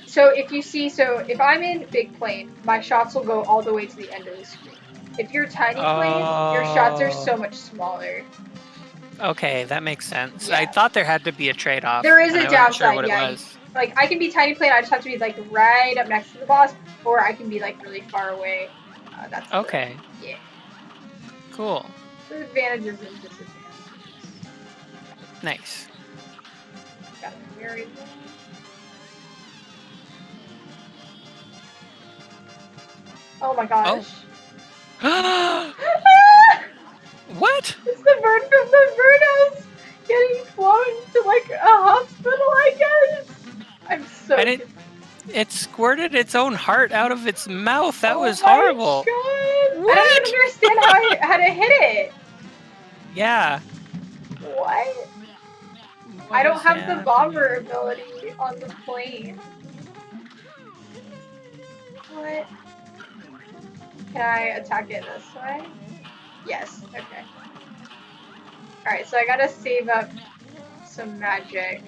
So if you see, so if I'm in big plane, my shots will go all the way to the end of the screen. If you're tiny plane, your shots are Oh, so much smaller. okay, that makes sense. I Yeah. thought there had to be a trade-off, There is and a I wasn't sure downside, what it yeah. was. Like I can be tiny plane, I just have to be like right up next to the boss, or I can be like really far away. That's the Okay, yeah. cool, The advantages and disadvantages. nice. Got a very Oh my Oh, gosh. what? It's the bird from the birdhouse getting flown to like a hospital, I guess. I'm so And confused. it squirted its own heart out of its mouth. That Oh was my horrible. god! I don't even What? understand how to hit it. Yeah. What? I What don't is have the bomber happening? ability on the plane. What? Can I attack it this way? Yes. Okay. Alright, so I gotta save up some magic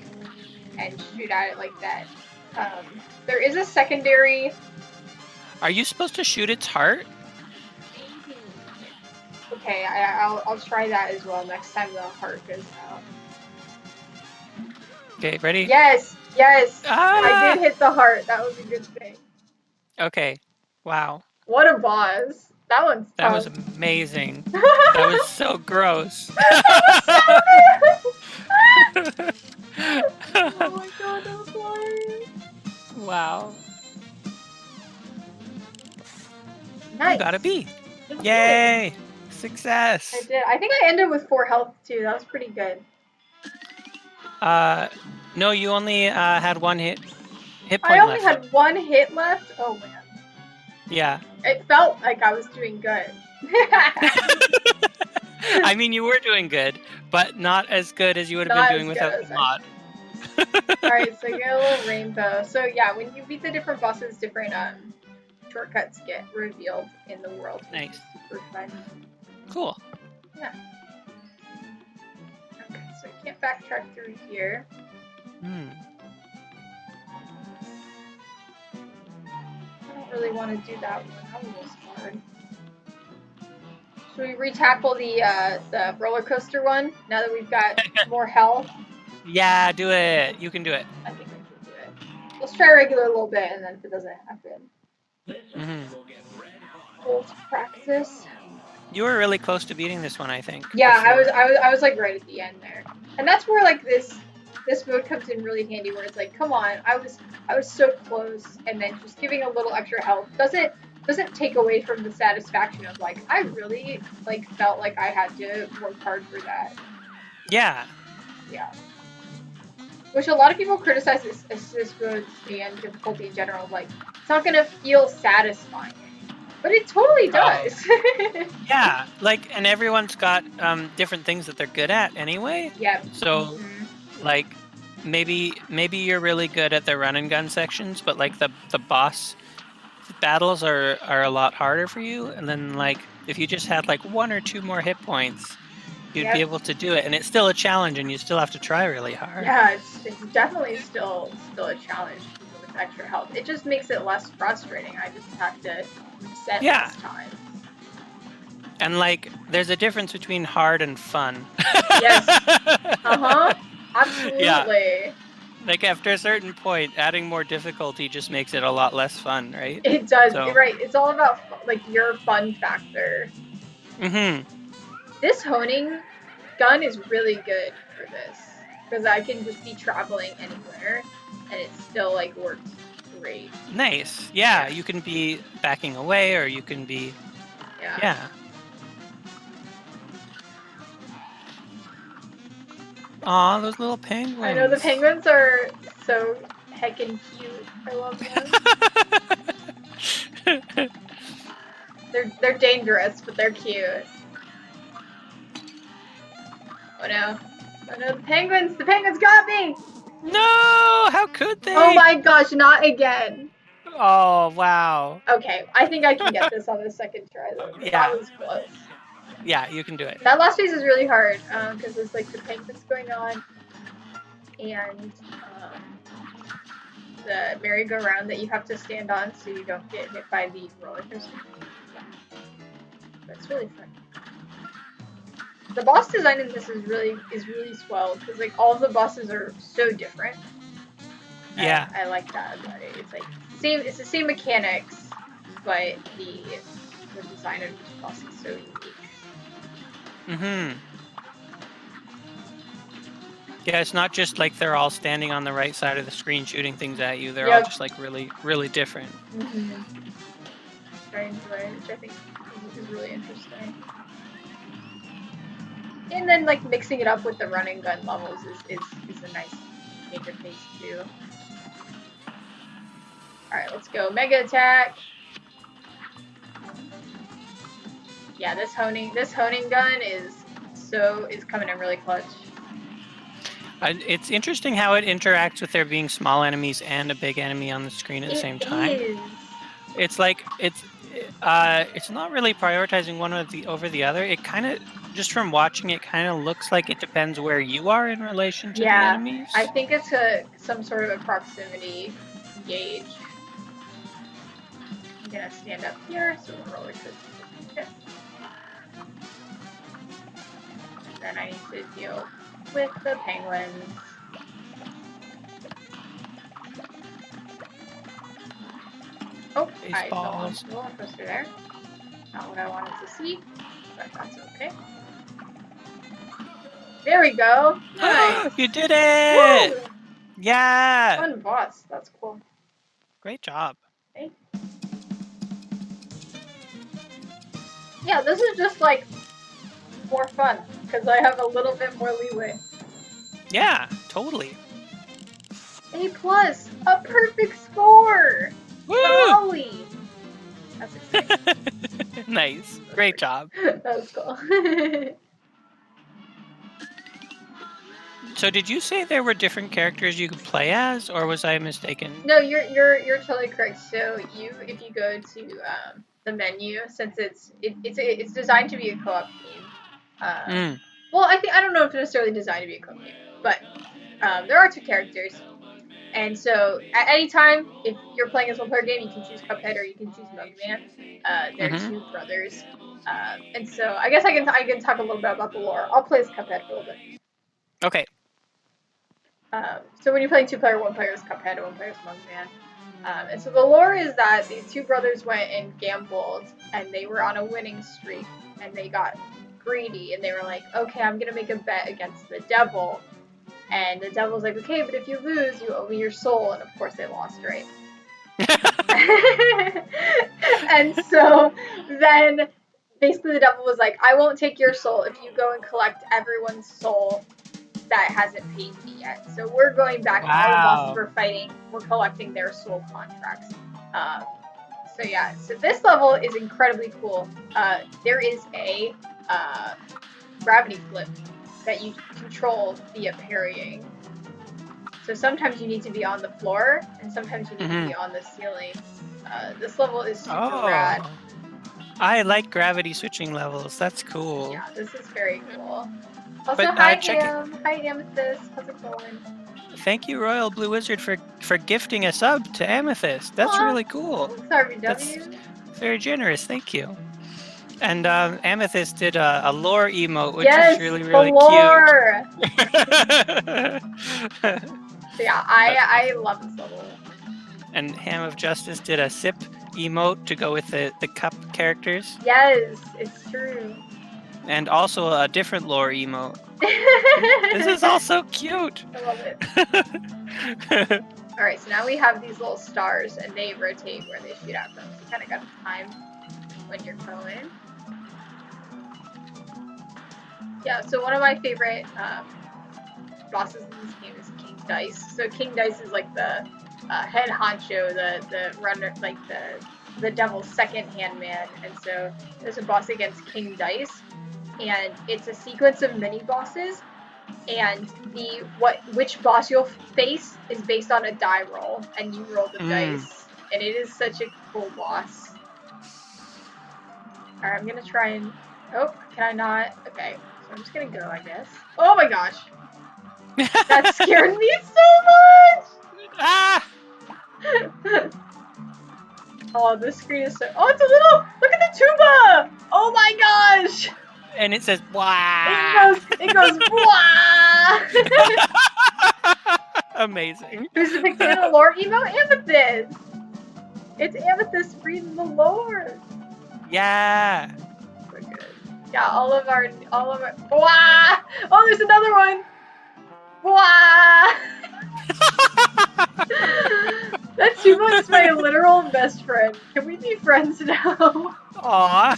and shoot at it like that. There is a secondary. Are you supposed to shoot its heart? Maybe. Okay, I'll try that as well next time the heart goes out. Okay, ready? Yes, yes, I Ah! did hit the heart. That was a good thing. Okay. Wow. What a boss. That one's That was tough. amazing. That was That so gross. was so bad. Oh my god, that was hilarious. Wow. You got a Nice. B. I did. Yay! I Success. did. I think I ended with 4 health too. That was pretty good. Uh, no, you only had one hit I point only left. had 1 hit left. Oh man. Yeah. It felt like I was doing good. I mean, you were doing good, but not as good as you would have been Not doing as good without as the I mod. Alright, so you get a little rainbow. So yeah, when you beat the different bosses, different shortcuts get revealed in the world, which Nice. is super fun. Cool. Yeah. Okay, so I can't backtrack through here. Hmm. I don't really want to do that one. That one was hard. Should we re-tackle the roller coaster one now that we've got more health? Yeah, do it. You can do it. I think I can do it. Let's try regular a little bit, and then if it doesn't happen, Mm-hmm. we'll practice. You were really close to beating this one, I think, Yeah, before. I was like right at the end there, and that's where like this mode comes in really handy, where it's like, come on, I was so close, and then just giving a little extra health doesn't take away from the satisfaction of like I really like felt like I had to work hard for that. Yeah. Yeah. Which a lot of people criticize this assist modes and difficulty in general, like it's not gonna feel satisfying. But it totally Oh. does. Yeah. Like, and everyone's got different things that they're good at anyway. Yep. So, like, maybe you're really good at the run and gun sections, but like the boss battles are a lot harder for you. And then like if you just had like 1 or 2 more hit points, you'd be Yep. able to do it. And it's still a challenge, and you still have to try really hard. Yeah, it's definitely still a challenge with extra health. It just makes it less frustrating. I just have to reset Yeah. less time. And like, there's a difference between hard and fun. Yes. Uh-huh. Absolutely. Yeah. Like after a certain point, adding more difficulty just makes it a lot less fun, right? It does. So. Right. It's all about like your fun factor. Mm-hmm. This honing gun is really good for this because I can just be traveling anywhere and it still like works great. Nice. Yeah, you can be backing away, or you can be. Yeah. Aw, those little penguins. I know the penguins are so heckin' cute. I love them. They're dangerous, but they're cute. Oh no. Oh no, the penguins got me! No! How could they? Oh my gosh, not again. Oh, wow. Okay, I think I can get this on the second try though, because that Yeah. was close. Yeah, you can do it. That last phase is really hard because there's like the penguins going on and the merry-go-round that you have to stand on so you don't get hit by the roller coaster. But it's really fun. The boss design in this is really swell because like all of the bosses are so different. Yeah. I like that about it. It's like same. It's the same mechanics, but the design of each boss is so unique. Mm-hmm. Yeah, it's not just like they're all standing on the right side of the screen shooting things at you. They're all just like really, really different. Mm-hmm. I enjoy it, which I think is really interesting. And then like mixing it up with the run and gun levels is a nice change of pace too. Alright, let's go. Mega attack. Yeah, this honing gun is coming in really clutch. It's interesting how it interacts with there being small enemies and a big enemy on the screen at the same time. It is. It's like it's not really prioritizing one over the other. It kind of, just from watching it, kind of looks like it depends where you are in relation to the enemies. I think it's some sort of a proximity gauge. I'm gonna stand up here so the roller coaster doesn't hit. And then I need to deal with the penguins. Oh, I fell off the roller coaster there. Not what I wanted to see, but that's okay. There we go. Nice. You did it! Woo! Yeah! Fun boss. That's cool. Great job. Okay. Yeah, this is just like more fun because I have a little bit more leeway. Yeah, totally. A+, a perfect score. Woo! Golly. That's exciting. Nice. Great job. That was cool. So did you say there were different characters you could play as, or was I mistaken? No, you're totally correct. So if you go to the menu, since it's designed to be a co-op game. Well, I don't know if it's necessarily designed to be a co-op game, but there are two characters, and so at any time, if you're playing as a one-player game, you can choose Cuphead or you can choose Mugman. They're two brothers, and so I guess I can talk a little bit about the lore. I'll play as Cuphead for a little bit. Okay. So when you're playing two-player, one player is Cuphead and one player is Mugman. And so the lore is that these two brothers went and gambled, and they were on a winning streak, and they got greedy, and they were like, okay, I'm gonna make a bet against the devil. And the devil's like, okay, but if you lose, you owe me your soul. And of course they lost, right? And so then basically the devil was like, I won't take your soul if you go and collect everyone's soul that hasn't paid me yet. So we're going back. Wow. All the bosses we're fighting, we're collecting their soul contracts. So yeah, so this level is incredibly cool. There is a gravity flip that you control via parrying. So sometimes you need to be on the floor, and sometimes you need to be on the ceiling. This level is super rad. I like gravity switching levels. That's cool. Yeah, this is very cool. Also, hi Ham. Hi Amethyst. How's it going? Thank you, Royal Blue Wizard, for gifting a sub to Amethyst. That's really cool. Sorry, That's very generous. Thank you. And Amethyst did a lore emote, which is really, really cute. So yeah, I love this level. And Ham of Justice did a sip emote to go with the cup characters. Yes, it's true. And also a different lore emote. This is all so cute. I love it. Alright, so now we have these little stars, and they rotate where they shoot out from. So you kind of got to time when you're going. Yeah, so one of my favorite bosses in this game is King Dice. So King Dice is like the head honcho, the runner, like the devil's second hand man. And so there's a boss against King Dice, and it's a sequence of mini bosses. and which boss you'll face is based on a die roll, and you roll the dice, and it is such a cool boss. All right, I'm gonna try and. Oh, can I not? Okay, so I'm just gonna go, I guess. Oh my gosh, that scared me so Ah! much. Oh, this screen is so. Oh, it's a little. Look at the tuba. Oh my gosh. And it says "Wah." It goes "Wah." Amazing. Who's depicted in the lore emote? Amethyst. It's Amethyst reading the lore. Yeah. So good. Yeah, all of our. Wah! Oh, there's another one. Wah! That tuba is my literal best friend. Can we be friends now? Aw.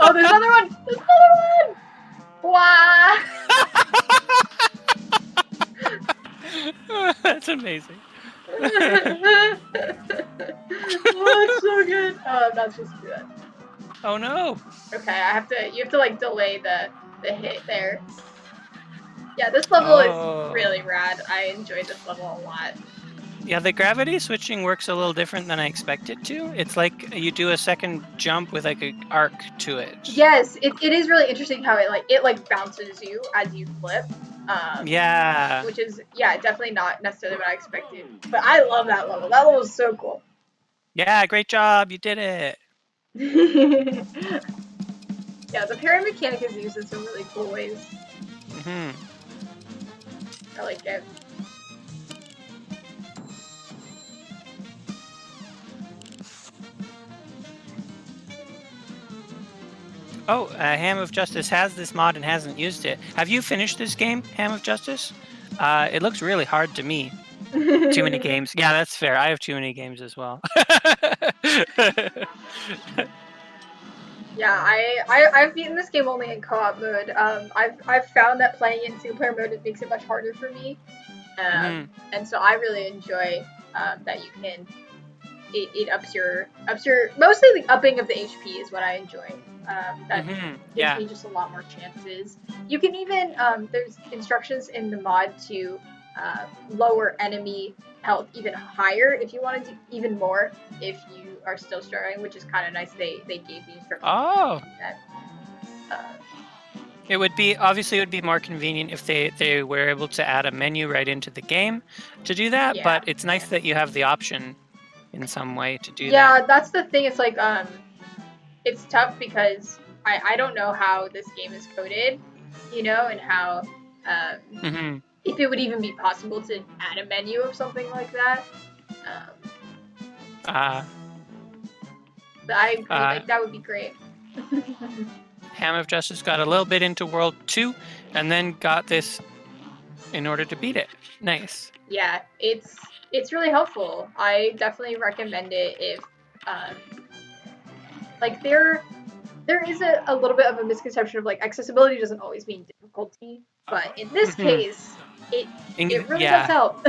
Oh, there's another one. There's another one. Wah! That's amazing. Oh, it's so good. Oh, I'm not supposed to do that. Oh no. Okay, you have to like delay the hit there. Yeah, this level is really rad. I enjoyed this level a lot. Yeah, the gravity switching works a little different than I expect it to. It's like you do a second jump with like an arc to it. Yes, it is really interesting how it bounces you as you flip. Yeah. Which is definitely not necessarily what I expected. But I love that level. That level is so cool. Yeah, great job. You did it. Yeah, the parry mechanic is used in some really cool ways. Mm-hmm. I like it. Oh, Ham of Justice has this mod and hasn't used it. Have you finished this game, Ham of Justice? It looks really hard to me. Too many games. Yeah, that's fair. I have too many games as well. Yeah, I've beaten this game only in co-op mode. I've found that playing it in single player mode, it makes it much harder for me. And so I really enjoy that you can it ups your mostly the upping of the HP is what I enjoy. That gives me just a lot more chances. You can even there's instructions in the mod to lower enemy health even higher if you want to do even more if you are still struggling, which is kind of nice. They gave the instructions. Oh. It would be more convenient if they were able to add a menu right into the game to do that. Yeah. But it's nice that you have the option in some way to do that. Yeah, that's the thing. It's like it's tough because I don't know how this game is coded, you know, and how if it would even be possible to add a menu of something like that. But I agree, like that would be great. Ham of Justice got a little bit into World 2 and then got this in order to beat it. Nice. Yeah, it's really helpful. I definitely recommend it if like there is a little bit of a misconception of like accessibility doesn't always mean difficulty, but in this case it really does help.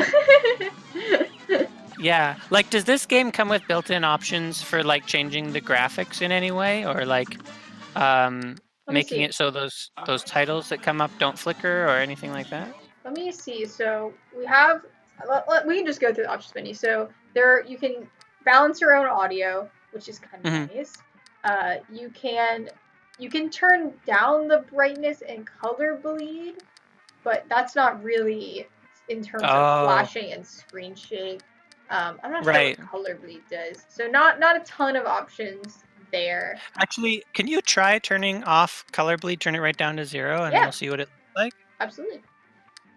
Yeah, like does this game come with built-in options for like changing the graphics in any way, or like making it so those titles that come up don't flicker or anything like that? Let me see. So we have we can just go through the options menu. So there you can balance your own audio, which is kind of nice. You can turn down the brightness and color bleed, but that's not really in terms of flashing and screen shake. I'm not sure what color bleed does. So not a ton of options there. Actually, can you try turning off color bleed? Turn it right down to 0, and we'll see what it looks like. Absolutely,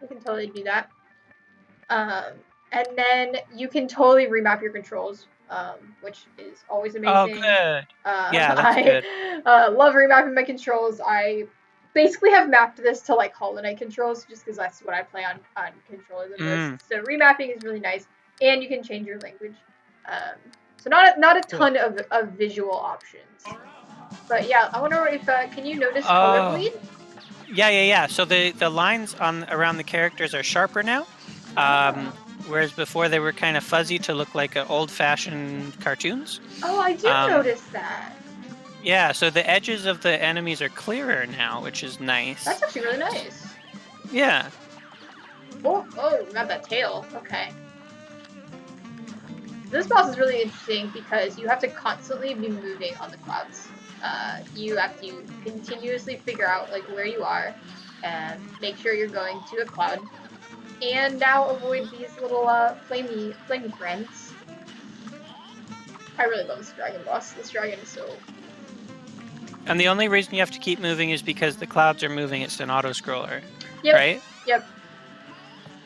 we can totally do that. And then you can totally remap your controls, which is always amazing. Oh, good. Yeah, that's good. I love remapping my controls. I basically have mapped this to like Hollow Knight controls just because that's what I play on controllers the most. So remapping is really nice, and you can change your language. So not a ton of visual options. But yeah, I wonder if can you notice color bleed? Yeah. So the lines around the characters are sharper now. Whereas before they were kind of fuzzy to look like old-fashioned cartoons. Oh, I do notice that. Yeah, so the edges of the enemies are clearer now, which is nice. That's actually really nice. Yeah. Oh, got that tail. Okay. This boss is really interesting because you have to constantly be moving on the clouds. You have to continuously figure out like where you are and make sure you're going to a cloud. And now avoid these little flamey friends. I really love this dragon boss. This dragon is so. And the only reason you have to keep moving is because the clouds are moving. It's an auto scroller, Yep. right? Yep.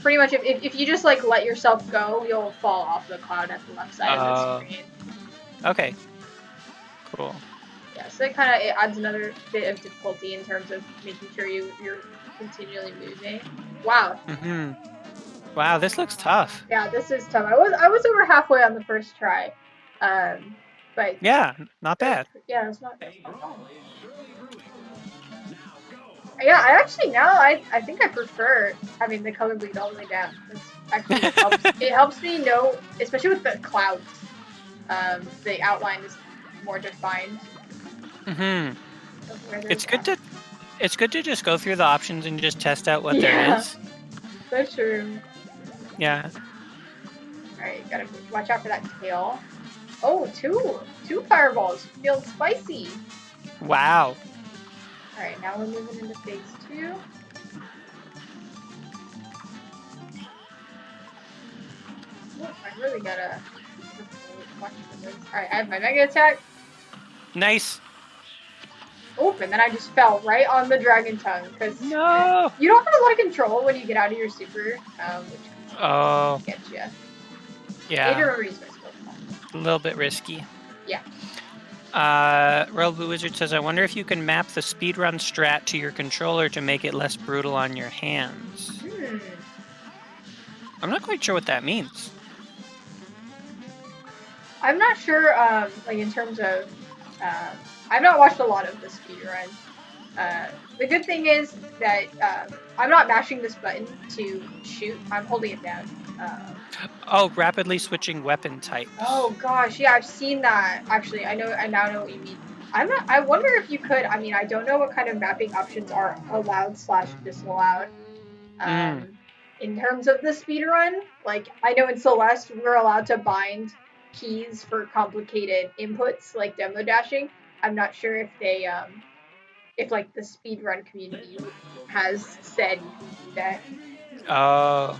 Pretty much, if you just like let yourself go, you'll fall off the cloud at the left side of the screen. Okay. Cool. Yeah, so it adds another bit of difficulty in terms of making sure you're continually moving. Wow. Wow, this looks tough. Yeah, this is tough. I was over halfway on the first try, but yeah, not bad. Yeah, it's not bad. Yeah, I actually now I think I prefer having the color bleed all the way down. It's actually it helps me know, especially with the clouds. The outline is more defined. It's good to just go through the options and just test out what there is. That's true. Yeah. Alright, gotta watch out for that tail. Oh, two fireballs. Feels spicy. Wow. Alright, now we're moving into phase 2. Oh, I really gotta watch for this. Alright, I have my mega attack. Nice. Oh, and then I just fell right on the dragon tongue because no, you don't have a lot of control when you get out of your super, which gets you. Yeah. A little bit risky. Yeah. Royal Blue Wizard says, I wonder if you can map the speedrun strat to your controller to make it less brutal on your hands. I'm not quite sure what that means. I'm not sure, like in terms of, I've not watched a lot of the speedrun. The good thing is that I'm not mashing this button to shoot. I'm holding it down. Rapidly switching weapon types. Oh gosh, yeah, I've seen that. Actually, I now know what you mean. I wonder if you could. I mean, I don't know what kind of mapping options are allowed / disallowed. In terms of the speedrun, like I know in Celeste we're allowed to bind keys for complicated inputs like demo dashing. I'm not sure if they if like the speedrun community has said you can do that.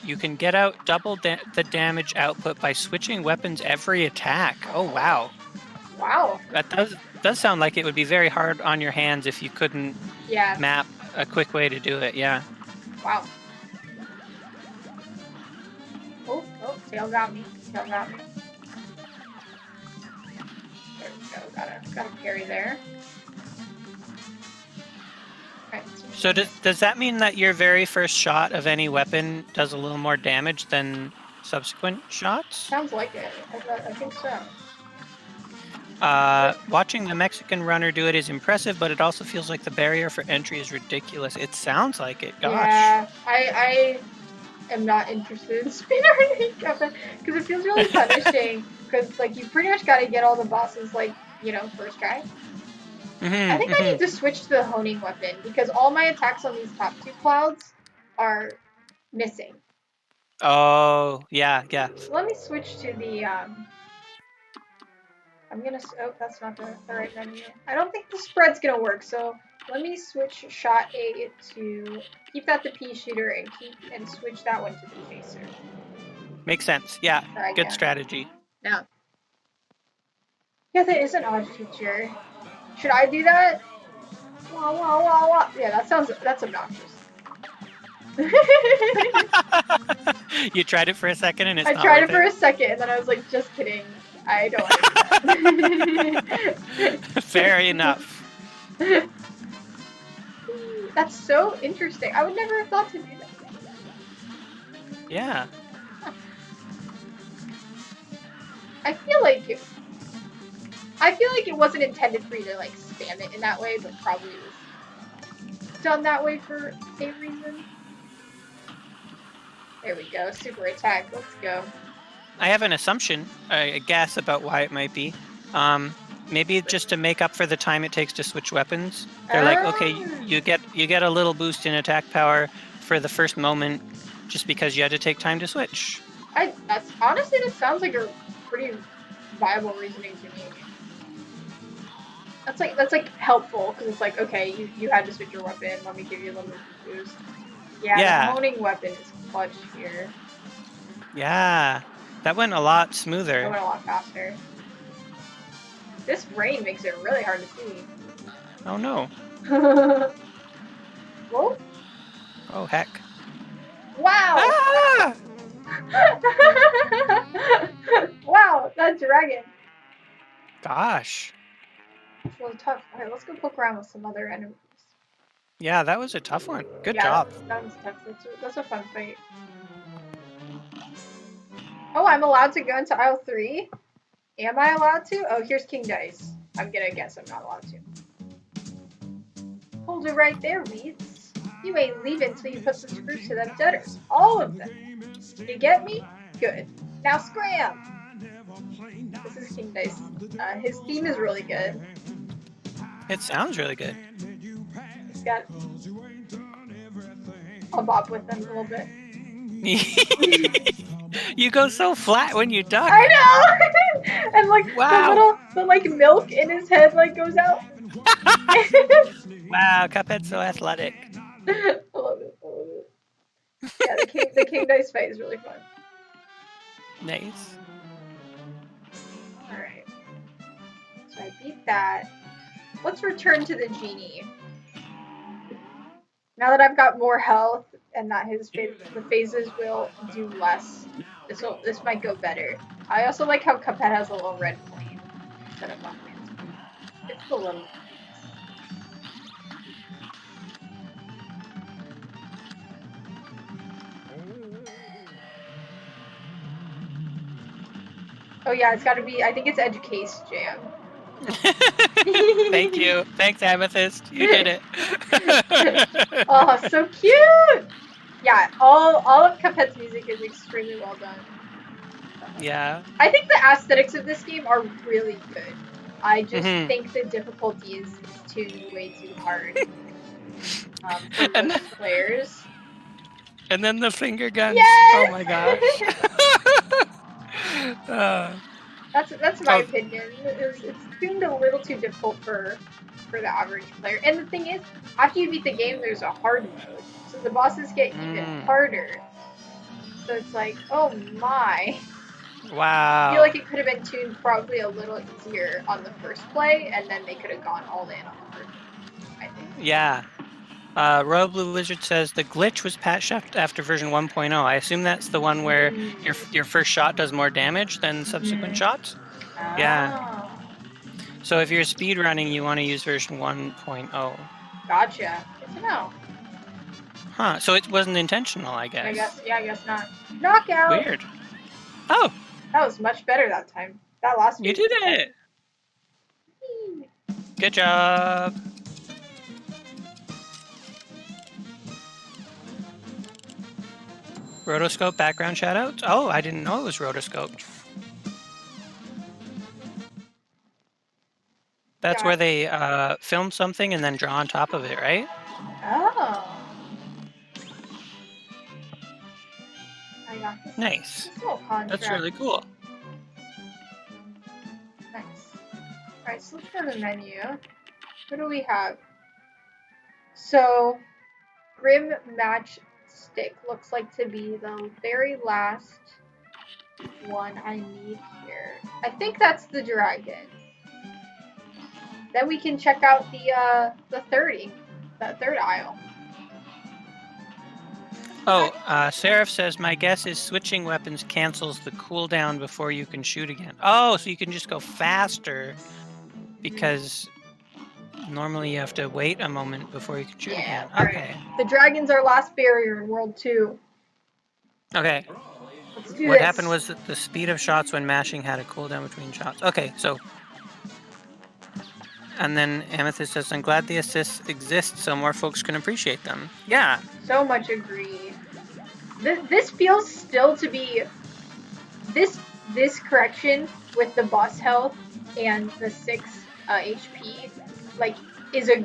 You can get out double the damage output by switching weapons every attack. Oh wow. Wow. That does sound like it would be very hard on your hands if you couldn't map a quick way to do it. Yeah. Wow. Oh, tail got me. There we go. Gotta parry there. Okay, so does that mean that your very first shot of any weapon does a little more damage than subsequent shots? Sounds like it. I think so. Watching the Mexican runner do it is impressive, but it also feels like the barrier for entry is ridiculous. It sounds like it. Gosh. Yeah, I am not interested in speedrunning Cuphead because it feels really punishing. Because like you pretty much got to get all the bosses like first try. I think I need to switch to the honing weapon because all my attacks on these top 2 clouds are missing. Oh yeah. So let me switch to the I'm gonna. Oh, that's not the right menu. I don't think the spread's gonna work. So let me switch shot A to keep that the pea shooter and switch that one to the chaser. Makes sense. Yeah. Good strategy. Now. Yeah, that is an odd feature. Should I do that? Wah wah wah wah. Yeah, that's obnoxious. You tried it for a second and it's not I tried it for a second and then I was like, just kidding. I don't want to do that. Fair enough. That's so interesting. I would never have thought to do that. Yeah. I feel like it wasn't intended for you to like spam it in that way, but probably was done that way for a reason. There we go. Super attack. Let's go. I have an assumption, a guess about why it might be. maybe just to make up for the time it takes to switch weapons. They're like, okay, you get a little boost in attack power for the first moment, just because you had to take time to switch. That's honestly, that sounds like a pretty viable reasoning to me. That's like helpful because it's like, okay, you had to switch your weapon. Let me give you a little bit of boost. Yeah, Yeah. the honing weapon is clutch here. Yeah, that went a lot That smoother. went a lot faster. This rain makes it really hard to see. Oh no. Whoa! Oh heck. Wow! Ah! Wow, that dragon. Gosh. It's really tough. Alright, let's go poke around with some other enemies. Yeah, that was a tough one. Good Yeah, job. that was tough. That's a fun fight. Oh, I'm allowed to go into aisle 3? Am I allowed to? Oh, here's King Dice. I'm gonna guess I'm not allowed to. Hold it right there, Reeds. You ain't leaving until you put some screws to them gutters. All of them. You get me? Good. Now scram! This is King Dice. His theme is really good. It sounds really good. He's got... I'll bop with him a little bit. You go so flat when you duck. I know! And like, Wow. the like milk in his head like goes out. Wow, Cuphead's so athletic. I love it. I love it. Yeah, the King Dice fight is really fun. Nice. Alright. So I beat that. Let's return to the genie. Now that I've got more health and that the phases will do less, this might go better. I also like how Cuphead has a little red flame instead of Buckman's flame. It's the little things. Oh yeah, it's gotta be, I think it's Educase Jam. Thank you. Thanks, Amethyst. You did it. Oh, so cute! Yeah, all of Cuphead's music is extremely well done. Yeah. I think the aesthetics of this game are really good. I just think the difficulty is way too hard for most players. And then the finger guns. Yes! Oh my gosh. That's my opinion. It's tuned a little too difficult for the average player. And the thing is, after you beat the game, there's a hard mode, so the bosses get even harder. So it's like, oh my. Wow. I feel like it could have been tuned probably a little easier on the first play, and then they could have gone all in on the hard mode, I think. Yeah. Royal Blue Wizard says the glitch was patched after version 1.0. I assume that's the one where your first shot does more damage than subsequent shots? Oh. Yeah. So if you're speedrunning, you want to use version 1.0. Gotcha. Good to know. Huh. So it wasn't intentional, I guess. I guess not. Knockout! Weird. Oh! That was much better that time. That last You did it! Good job! Rotoscope background shoutouts? Oh, I didn't know it was rotoscoped. That's where they film something and then draw on top of it, right? Oh. I got this. Nice. This little contract. That's really cool. Nice. Alright, so let's go to the menu. What do we have? So, Grim Matchstick looks like to be the very last one I need here. I think that's the dragon. Then we can check out the 30, that third aisle. Oh, Seraph says, my guess is switching weapons cancels the cooldown before you can shoot again. Oh, so you can just go faster because normally you have to wait a moment before you can shoot again. Okay. Right. The dragon's our last barrier in World 2. Okay. Let's do what this. happened was that the speed of shots when mashing had a cooldown between shots. Okay, so... And then Amethyst says, I'm glad the assists exist so more folks can appreciate them. Yeah. So much agree. This feels still to be... This correction with the boss health and the 6 HP, like, is a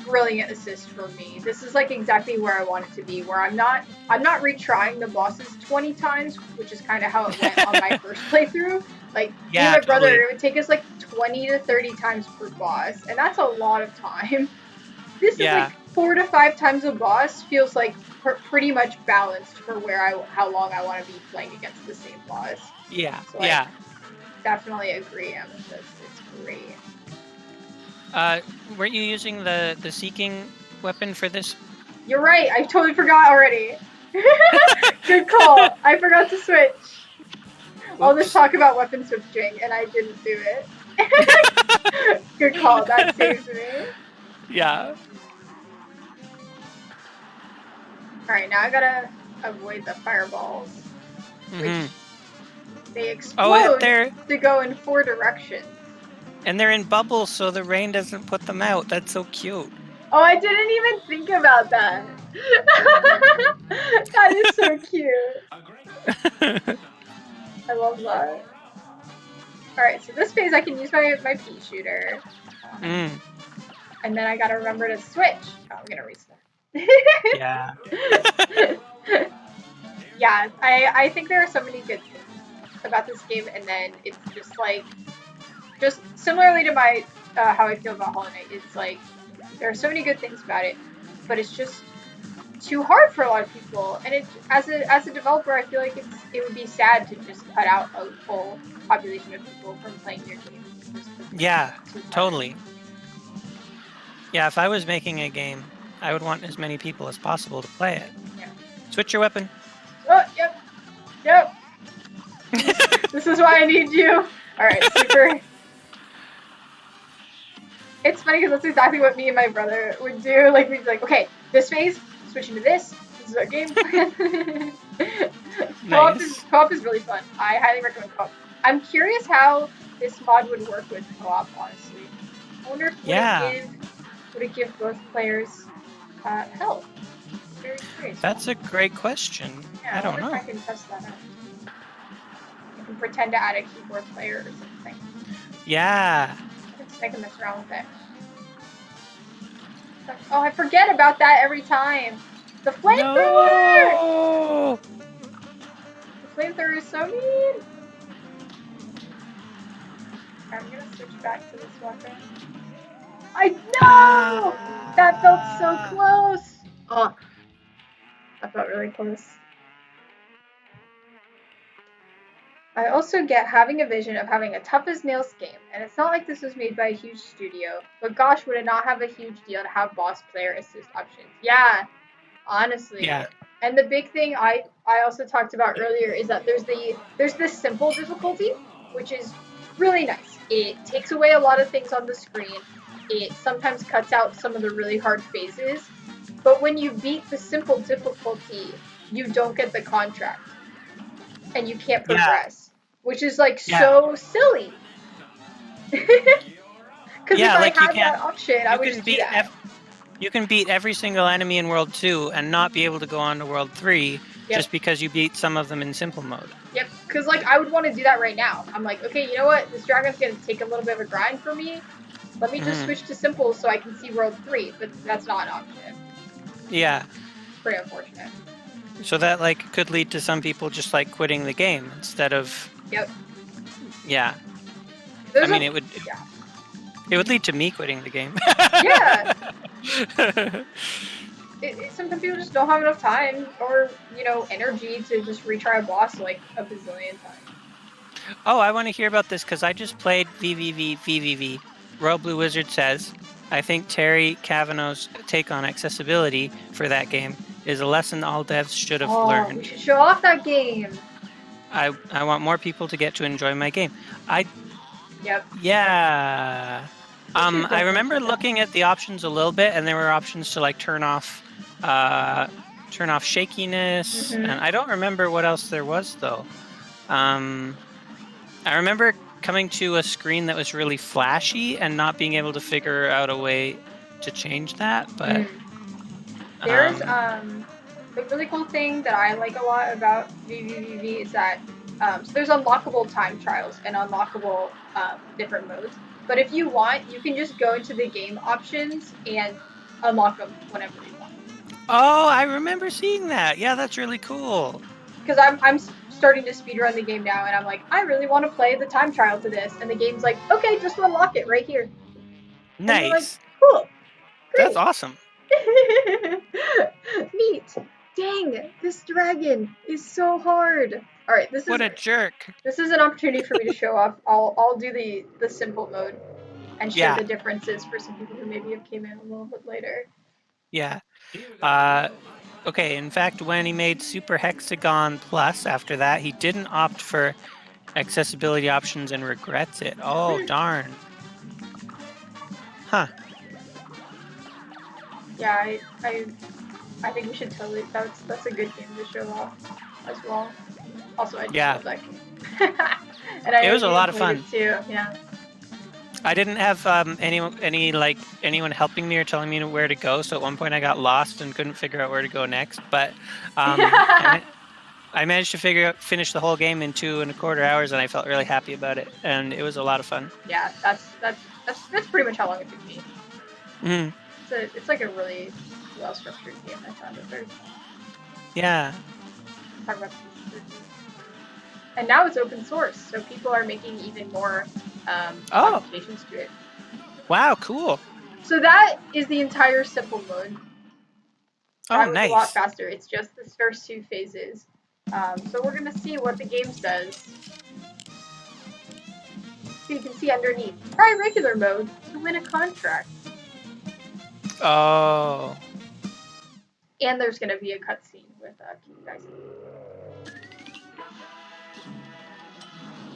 brilliant assist for me. This is like exactly where I want it to be, where I'm not retrying the bosses 20 times, which is kind of how it went on my first playthrough. Like me and Yeah, my brother, totally. it would take us like 20 to 30 times per boss, and that's a lot of time. This is Yeah, like 4 to 5 times a boss feels like pretty much balanced for where how long I want to be playing against the same boss. yeah, So like yeah. definitely agree, Amethyst. It's great. Weren't you using the seeking weapon for this? You're right. I totally forgot already. Good call. I forgot to switch. All this Oops. talk about weapon switching, and I didn't do it. Good call. That saves me. Yeah. All right, now I gotta avoid the fireballs, Mm-hmm. which they Oh, explode they're to go in 4 directions. and they're in bubbles, so the rain doesn't put them out. That's so cute. Oh, I didn't even think about that. That is so cute. I love that. All right, so this phase I can use my pea shooter, Mm, and then I gotta remember to switch. Oh, I'm gonna restart. yeah. Yeah, I think there are so many good things about this game, and then it's just like just similarly to my how I feel about Hollow Knight. It's like there are so many good things about it, but it's just too hard for a lot of people. And it as a developer, I feel like it would be sad to just cut out a whole population of people from playing your game just because Yeah, it's too hard. totally. Yeah, if I was making a game, I would want as many people as possible to play it. Yeah. Switch your weapon. Oh, yep, yep. This is why I need you. All right, super. It's funny because that's exactly what me and my brother would do. Like we'd be like, okay, this phase, switching to this. This is our game plan. Nice. Co-op is really fun. I highly recommend co-op. I'm curious how this mod would work with co-op. Honestly, I wonder if Yeah, would it give both players health? I'm very curious. that's a great question. Yeah, I I don't wonder if I know. can test that out. I can pretend to add a keyboard player or something. Yeah. I can mess around with it. Oh, I forget about that every time. The flamethrower! No. The flamethrower is so mean. I'm gonna switch back to this weapon. I know! That felt so Ah. close. Oh, that felt really close. I also get having a vision of having a tough as nails game, and it's not like this was made by a huge studio, but gosh, would it not have a huge deal to have boss player assist options? Yeah, honestly. Yeah. And the big thing I also talked about earlier is that there's this simple difficulty, which is really nice. It takes away a lot of things on the screen. It sometimes cuts out some of the really hard phases, but when you beat the simple difficulty, you don't get the contract and you can't Yeah. progress, which is like Yeah. so silly. Because if Yeah, I like you had can't that option, I you would can just do beat that. you can beat every single enemy in World 2 and not be able to go on to World 3 Yep. just because you beat some of them in simple mode. Yep, because like I would want to do that right now. I'm like, okay, you know what? This dragon's gonna take a little bit of a grind for me. Let me just Hmm. switch to simple so I can see world 3, but that's not an option. Yeah. It's pretty unfortunate. So that like could lead to some people just like quitting the game instead of Yep. yeah. I There's mean a yeah. it would lead to me quitting the game. Yeah. Sometimes people just don't have enough time or energy to just retry a boss like a bazillion times. Oh, I want to hear about this because I just played VVV. Royal Blue Wizard says, I think Terry Cavanagh's take on accessibility for that game is a lesson all devs should have Oh, we learned. should show off that game. I want more people to get to enjoy my game. I Yep. yeah. We should I definitely remember do that. looking at the options a little bit, and there were options to like uh, turn off shakiness, and Mm-hmm. I don't remember what else there was though. Um, I remember coming to a screen that was really flashy and not being able to figure out a way to change that, but Mm. There's um, the really cool thing that I like a lot about VVVV is that So there's unlockable time trials and unlockable different modes. But if you want, you can just go into the game options and unlock them whenever you want. Oh, I remember seeing that. Yeah, that's really cool. Because I'm starting to speedrun the game now, and I'm like, I really want to play the time trial to this, and the game's like, okay, just unlock it right here, and you're like, Nice. cool, That's great. awesome. Neat. Dang, this dragon is so hard. All right, What a jerk. this is an opportunity for me to show off. I'll do the simple mode and show Yeah, the differences for some people who maybe have came in a little bit later. yeah. Okay, in fact, when he made Super Hexagon Plus after that, he didn't opt for accessibility options and regrets it. Oh, darn. Huh. Yeah, I think we should totally. That's a good game to show off as well. Also, I just Yeah, love that game, and I it know was a you lot of played it fun. too. Yeah. I didn't have anyone helping me or telling me where to go, so at one point I got lost and couldn't figure out where to go next. But I managed to finish the whole game in 2.25 hours, and I felt really happy about it. And it was a lot of fun. Yeah, that's pretty much how long it took me. Mhm. It's like a really well structured game. I found it very fun. Yeah. Talk about and now it's open source, so people are making even more Oh, modifications to it. wow, cool. So that is the entire simple mode. Oh, That was a lot nice. faster. It's just the first two phases. So we're gonna see what the game says. So you can see underneath, try regular mode to win a contract. Oh, And there's gonna be a cutscene with King Dice.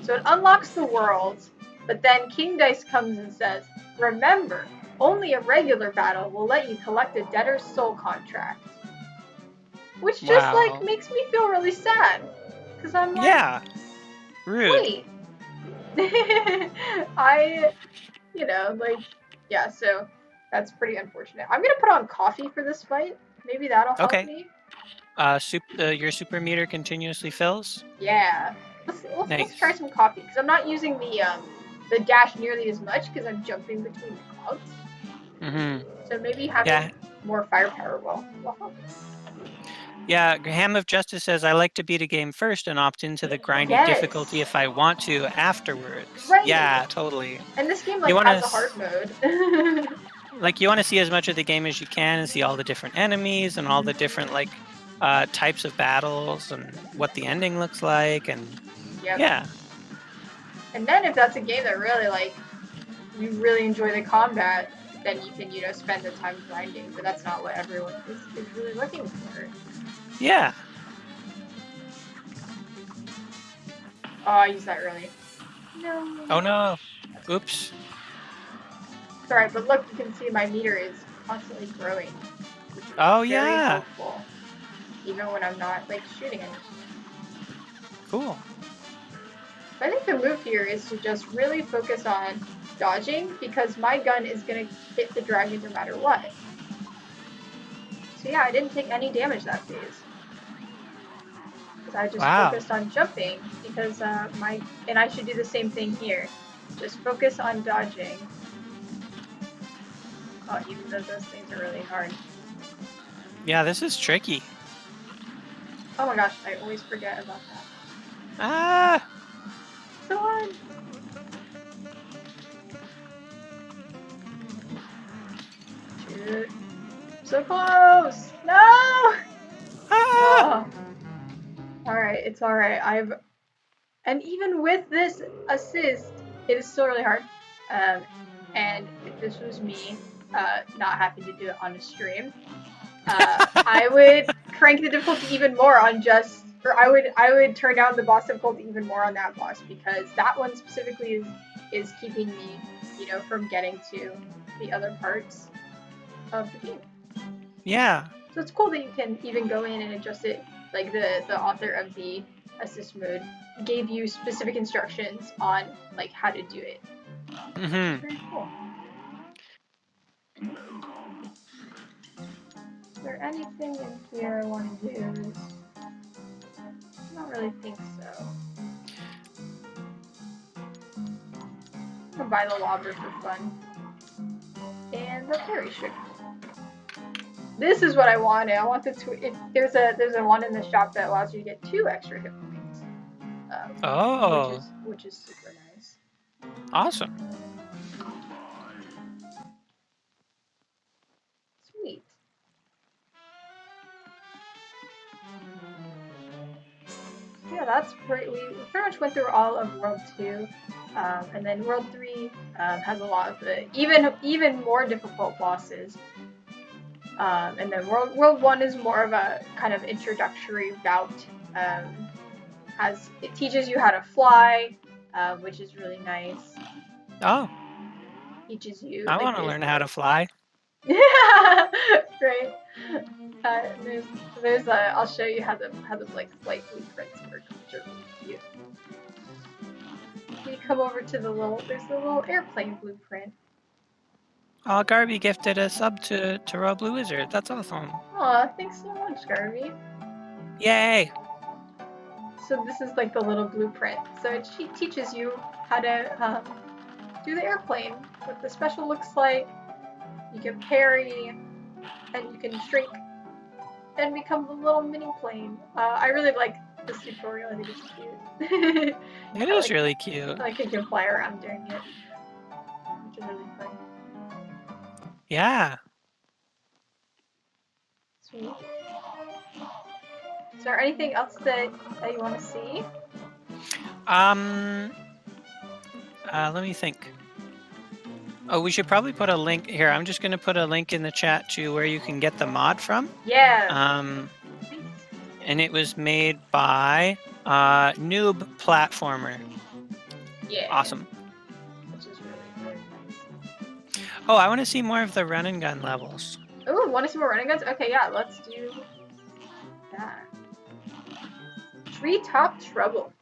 So it unlocks the world, but then King Dice comes and says, remember, only a regular battle will let you collect a debtor's soul contract. Which just like wow. makes me feel really sad. Cause I'm like, Yeah, rude. wait. I, like, yeah, so that's pretty unfortunate. I'm gonna put on coffee for this fight. Maybe that'll help Okay. me. Your super meter continuously fills. Yeah. Let's try Nice. some coffee, because I'm not using the dash nearly as much because I'm jumping between the clouds. Mm-hmm. So maybe having Yeah. more firepower will help. Yeah, Ham of Justice says, I like to beat a game first and opt into the grindy difficulty Yes. if I want to afterwards. Right. Yeah, totally. And this game You like want has to a hard mode. you want to see as much of the game as you can and see all the different enemies and all the different types of battles and what the ending looks like, and Yep. yeah. And then if that's a game that really you really enjoy the combat, then you can spend the time grinding. But that's not what everyone is really looking for. Yeah. Oh, I used that early. No. Oh no. Oops. It's alright, but look, you can see my meter is constantly growing, which is Oh very yeah. helpful, even when I'm not shooting anything. Cool. I think the move here is to just really focus on dodging, because my gun is gonna hit the dragon no matter what. So yeah, I didn't take any damage that phase. Because I just Wow. focused on jumping, because and I should do the same thing here. Just focus on dodging. Oh, even though those things are really hard. Yeah, this is tricky. Oh my gosh, I always forget about that. Ah. So hard. Shoot. So close! No! Ah. Oh. Alright, it's alright. And even with this assist, it is still really hard. And if this was me, not having to do it on a stream, I would crank the difficulty even more on I would turn down the boss difficulty even more on that boss, because that one specifically is keeping me, from getting to the other parts of the game. Yeah. So it's cool that you can even go in and adjust it. Like the author of the assist mode gave you specific instructions on how to do it. Mm-hmm. Very cool. Is there anything in here I want to use? I don't really think so. buy the lobber for fun. And the fairy sugar. This is what I wanted. I want there's a one in the shop that allows you to get 2 extra hit points. Oh. Which is super nice. Awesome. Sweet. Yeah, that's pretty. We pretty much went through all of World 2, and then World 3 has a lot of the even more difficult bosses. And then World 1 is more of a kind of introductory route. It teaches you how to fly, which is really nice. Oh. Teaches you. I like, want to learn how to fly. Yeah, great. There's I'll show you how the like flight blueprints work, which are really cute. You come over to there's a little airplane blueprint. Oh, Garby gifted a sub to Raw Blue Wizard. That's awesome. Aw, thanks so much, Garby. Yay! So this is like the little blueprint. So it teaches you how to do the airplane, what the special looks like. You can parry, and you can shrink and become the little mini plane. I really like this tutorial. I think it's cute. It is really cute. Like you can fly around doing it, which is really fun. Yeah. Sweet. Is there anything else that you want to see? Let me think. Oh, we should probably put a link here. I'm just going to put a link in the chat to where you can get the mod from. Yeah. And it was made by Noob Platformer. Yeah. Awesome. Which is really nice. Oh, I want to see more of the run and gun levels. Oh, want to see more running guns? Okay, yeah, let's do that. Treetop Trouble.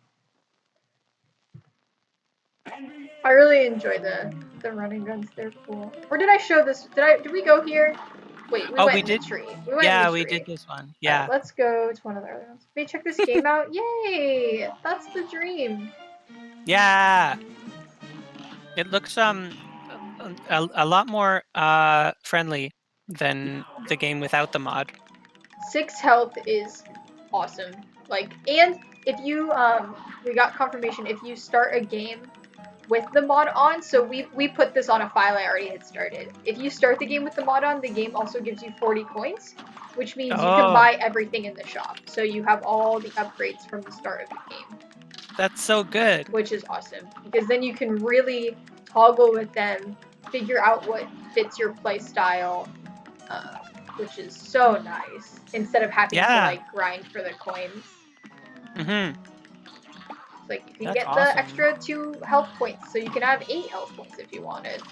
I really enjoy the running guns. They're cool. Or did I show this? Did we go here? Wait, we did. The tree. We went in the tree. We did this one. Yeah. Let's go to one of the other ones. Hey, check this game out. Yay! That's the dream. Yeah. It looks a lot more friendly than the game without the mod. 6 health is awesome. Like, and if you we got confirmation if you start a game with the mod on, so we put this on a file I already had started. If you start the game with the mod on, the game also gives you 40 coins, which means you can buy everything in the shop. So you have all the upgrades from the start of the game. That's so good. Which is awesome, because then you can really toggle with them, figure out what fits your play style, which is so nice, instead of having to like grind for the coins. Like you can get the extra 2 health points, so you can have 8 health points if you wanted.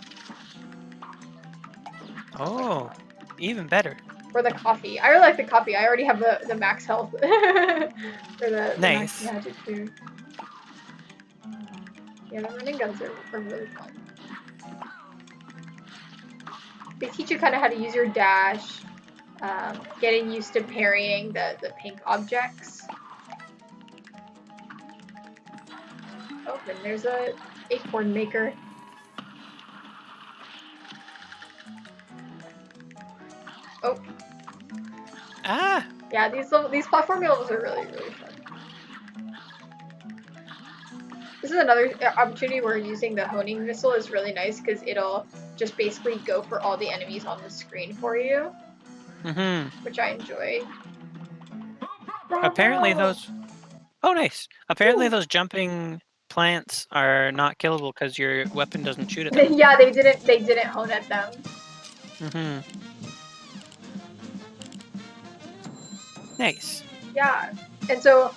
Oh, even better. Or the coffee. I really like the coffee. I already have the max health. Or the max magic too. Yeah, the running guns are really fun. They teach you kind of how to use your dash, getting used to parrying the pink objects. Oh, and there's a acorn maker. Oh. Ah. Yeah, these platforming levels are really fun. This is another opportunity where using the honing missile is really nice because it'll just basically go for all the enemies on the screen for you. Which I enjoy. Apparently those... Oh, nice. Apparently those jumping plants are not killable because your weapon doesn't shoot at them. Yeah, they didn't hone at them. Nice. Yeah, and so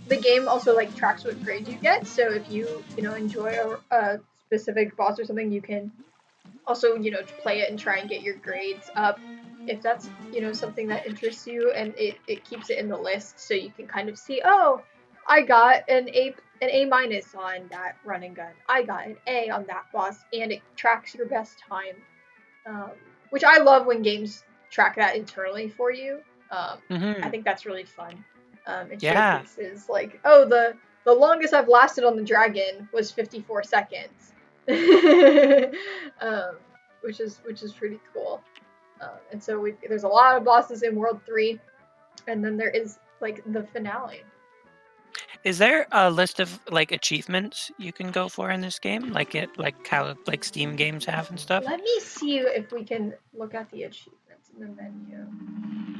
the game also like tracks what grade you get. So if you enjoy a specific boss or something, you can also play it and try and get your grades up if that's something that interests you, and it keeps it in the list so you can kind of see, oh, I got an A minus on that running gun. I got an A on that boss, and it tracks your best time, which I love when games track that internally for you. I think that's really fun. It showcases like, oh, the longest I've lasted on the dragon was 54 seconds. which is pretty cool. And so there's a lot of bosses in World 3, and then there is like the finale. Is there a list of like achievements you can go for in this game, like how like Steam games have and stuff? Let me see if we can look at the achievements in the menu.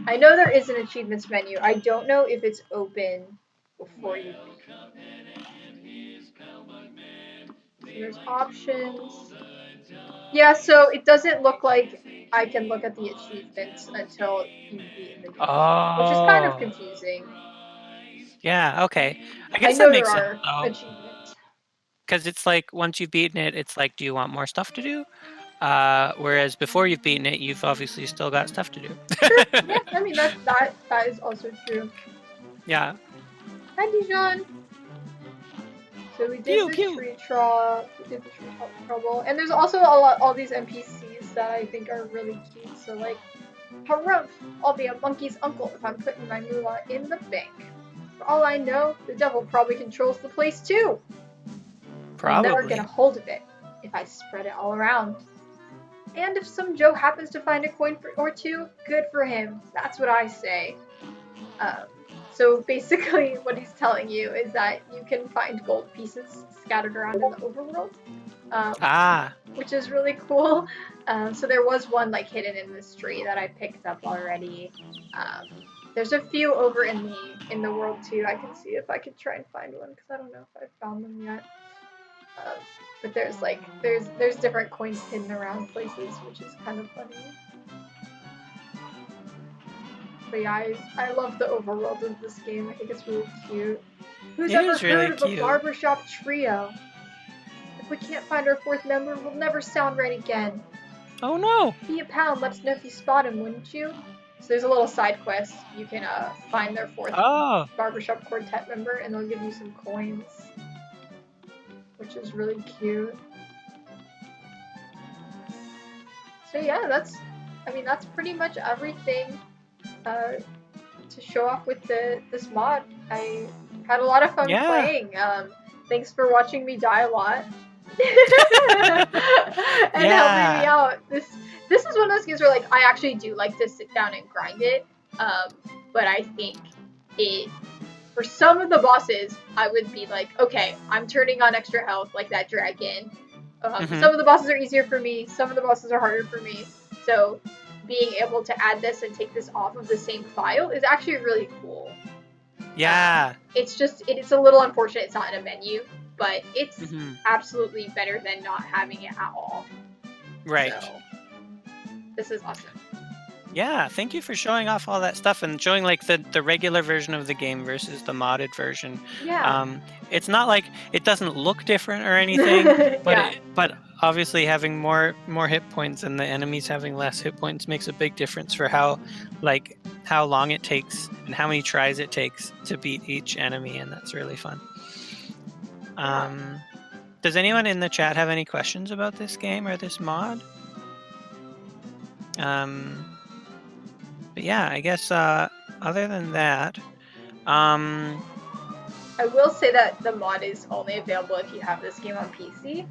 I know there is an achievements menu. I don't know if it's open before you beat it. So there's options. Yeah, so it doesn't look like I can look at the achievements until you've beaten the game, which is kind of Oh, confusing. yeah. Okay, I I guess that know there makes sense are though, achievements. because it's like once you've beaten it, it's like, do you want more stuff to do? Whereas before you've beaten it, you've obviously still got stuff to do. True. Yeah, I mean that is also true. Yeah. Hi, Dijon. So we did Pew the pew. tree trot, we did the tree trouble, and there's also all these NPCs that I think are really cute. So like, harumph! I'll be a monkey's uncle if I'm putting my moolah in the bank. For all I know, the devil probably controls the place too. I'll never get a Probably. hold of it if I spread it all around. And if some Joe happens to find a coin or two, good for him. That's what I say. Um, so basically, what he's telling you is that you can find gold pieces scattered around in the overworld, Ah. which is really cool. So there was one like hidden in this tree that I picked up already. Um, there's a few over in the world too. I can see if I can try and find one because I don't know if I've found them yet. But there's like there's different coins hidden around places, which is kind of funny. But yeah, I love the overworld of this game. I think it's really cute. Who's It ever is really heard of a cute. barbershop trio? If we can't find our fourth member, we'll never sound right again. Oh no. Be a pal and let us know if you spot him, wouldn't you? So there's a little side quest. You can find their fourth Oh. barbershop quartet member, and they'll give you some coins, which is really cute. So yeah, that's pretty much everything to show off with this mod. I had a lot of fun Yeah. playing. Thanks for watching me die a lot and helping me Yeah. out. This is one of those games where like I actually do like to sit down and grind it. But I think it for some of the bosses I would be like, okay, I'm turning on extra health like that dragon. Some of the bosses are easier for me. Some of the bosses are harder for me. So being able to add this and take this off of the same file is actually really cool. Yeah. It's a little unfortunate it's not in a menu, but it's Mm-hmm. absolutely better than not having it at all. Right. So this is awesome. Yeah, thank you for showing off all that stuff and showing like the regular version of the game versus the modded version. Yeah. It's not like it doesn't look different or anything, but Yeah. but obviously having more hit points and the enemies having less hit points makes a big difference for how long it takes and how many tries it takes to beat each enemy, and that's really fun. Does anyone in the chat have any questions about this game or this mod? But yeah, I guess other than that, I will say that the mod is only available if you have this game on PC.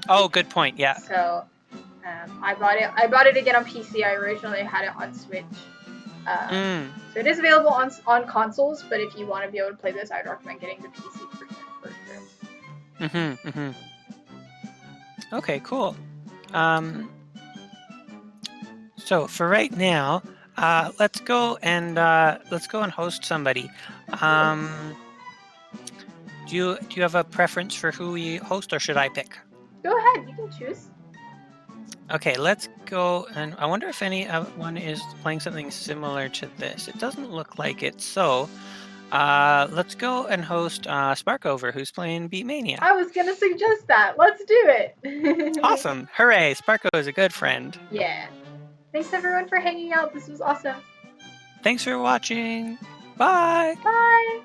Oh, good point. Yeah. So I bought it again on PC. I originally had it on Switch. So it is available on consoles, but if you want to be able to play this, I'd recommend getting the PC version. Okay, cool. So for right now, let's go and host somebody. Do you have a preference for who we host, or should I pick? Go ahead, you can choose. Okay, let's go, and I wonder if anyone is playing something similar to this. It doesn't look like it, so let's go and host Sparkover, who's playing Beatmania. I was gonna suggest that. Let's do it. Awesome! Hooray! Sparko is a good friend. Yeah. Thanks everyone for hanging out. This was awesome. Thanks for watching. Bye! Bye!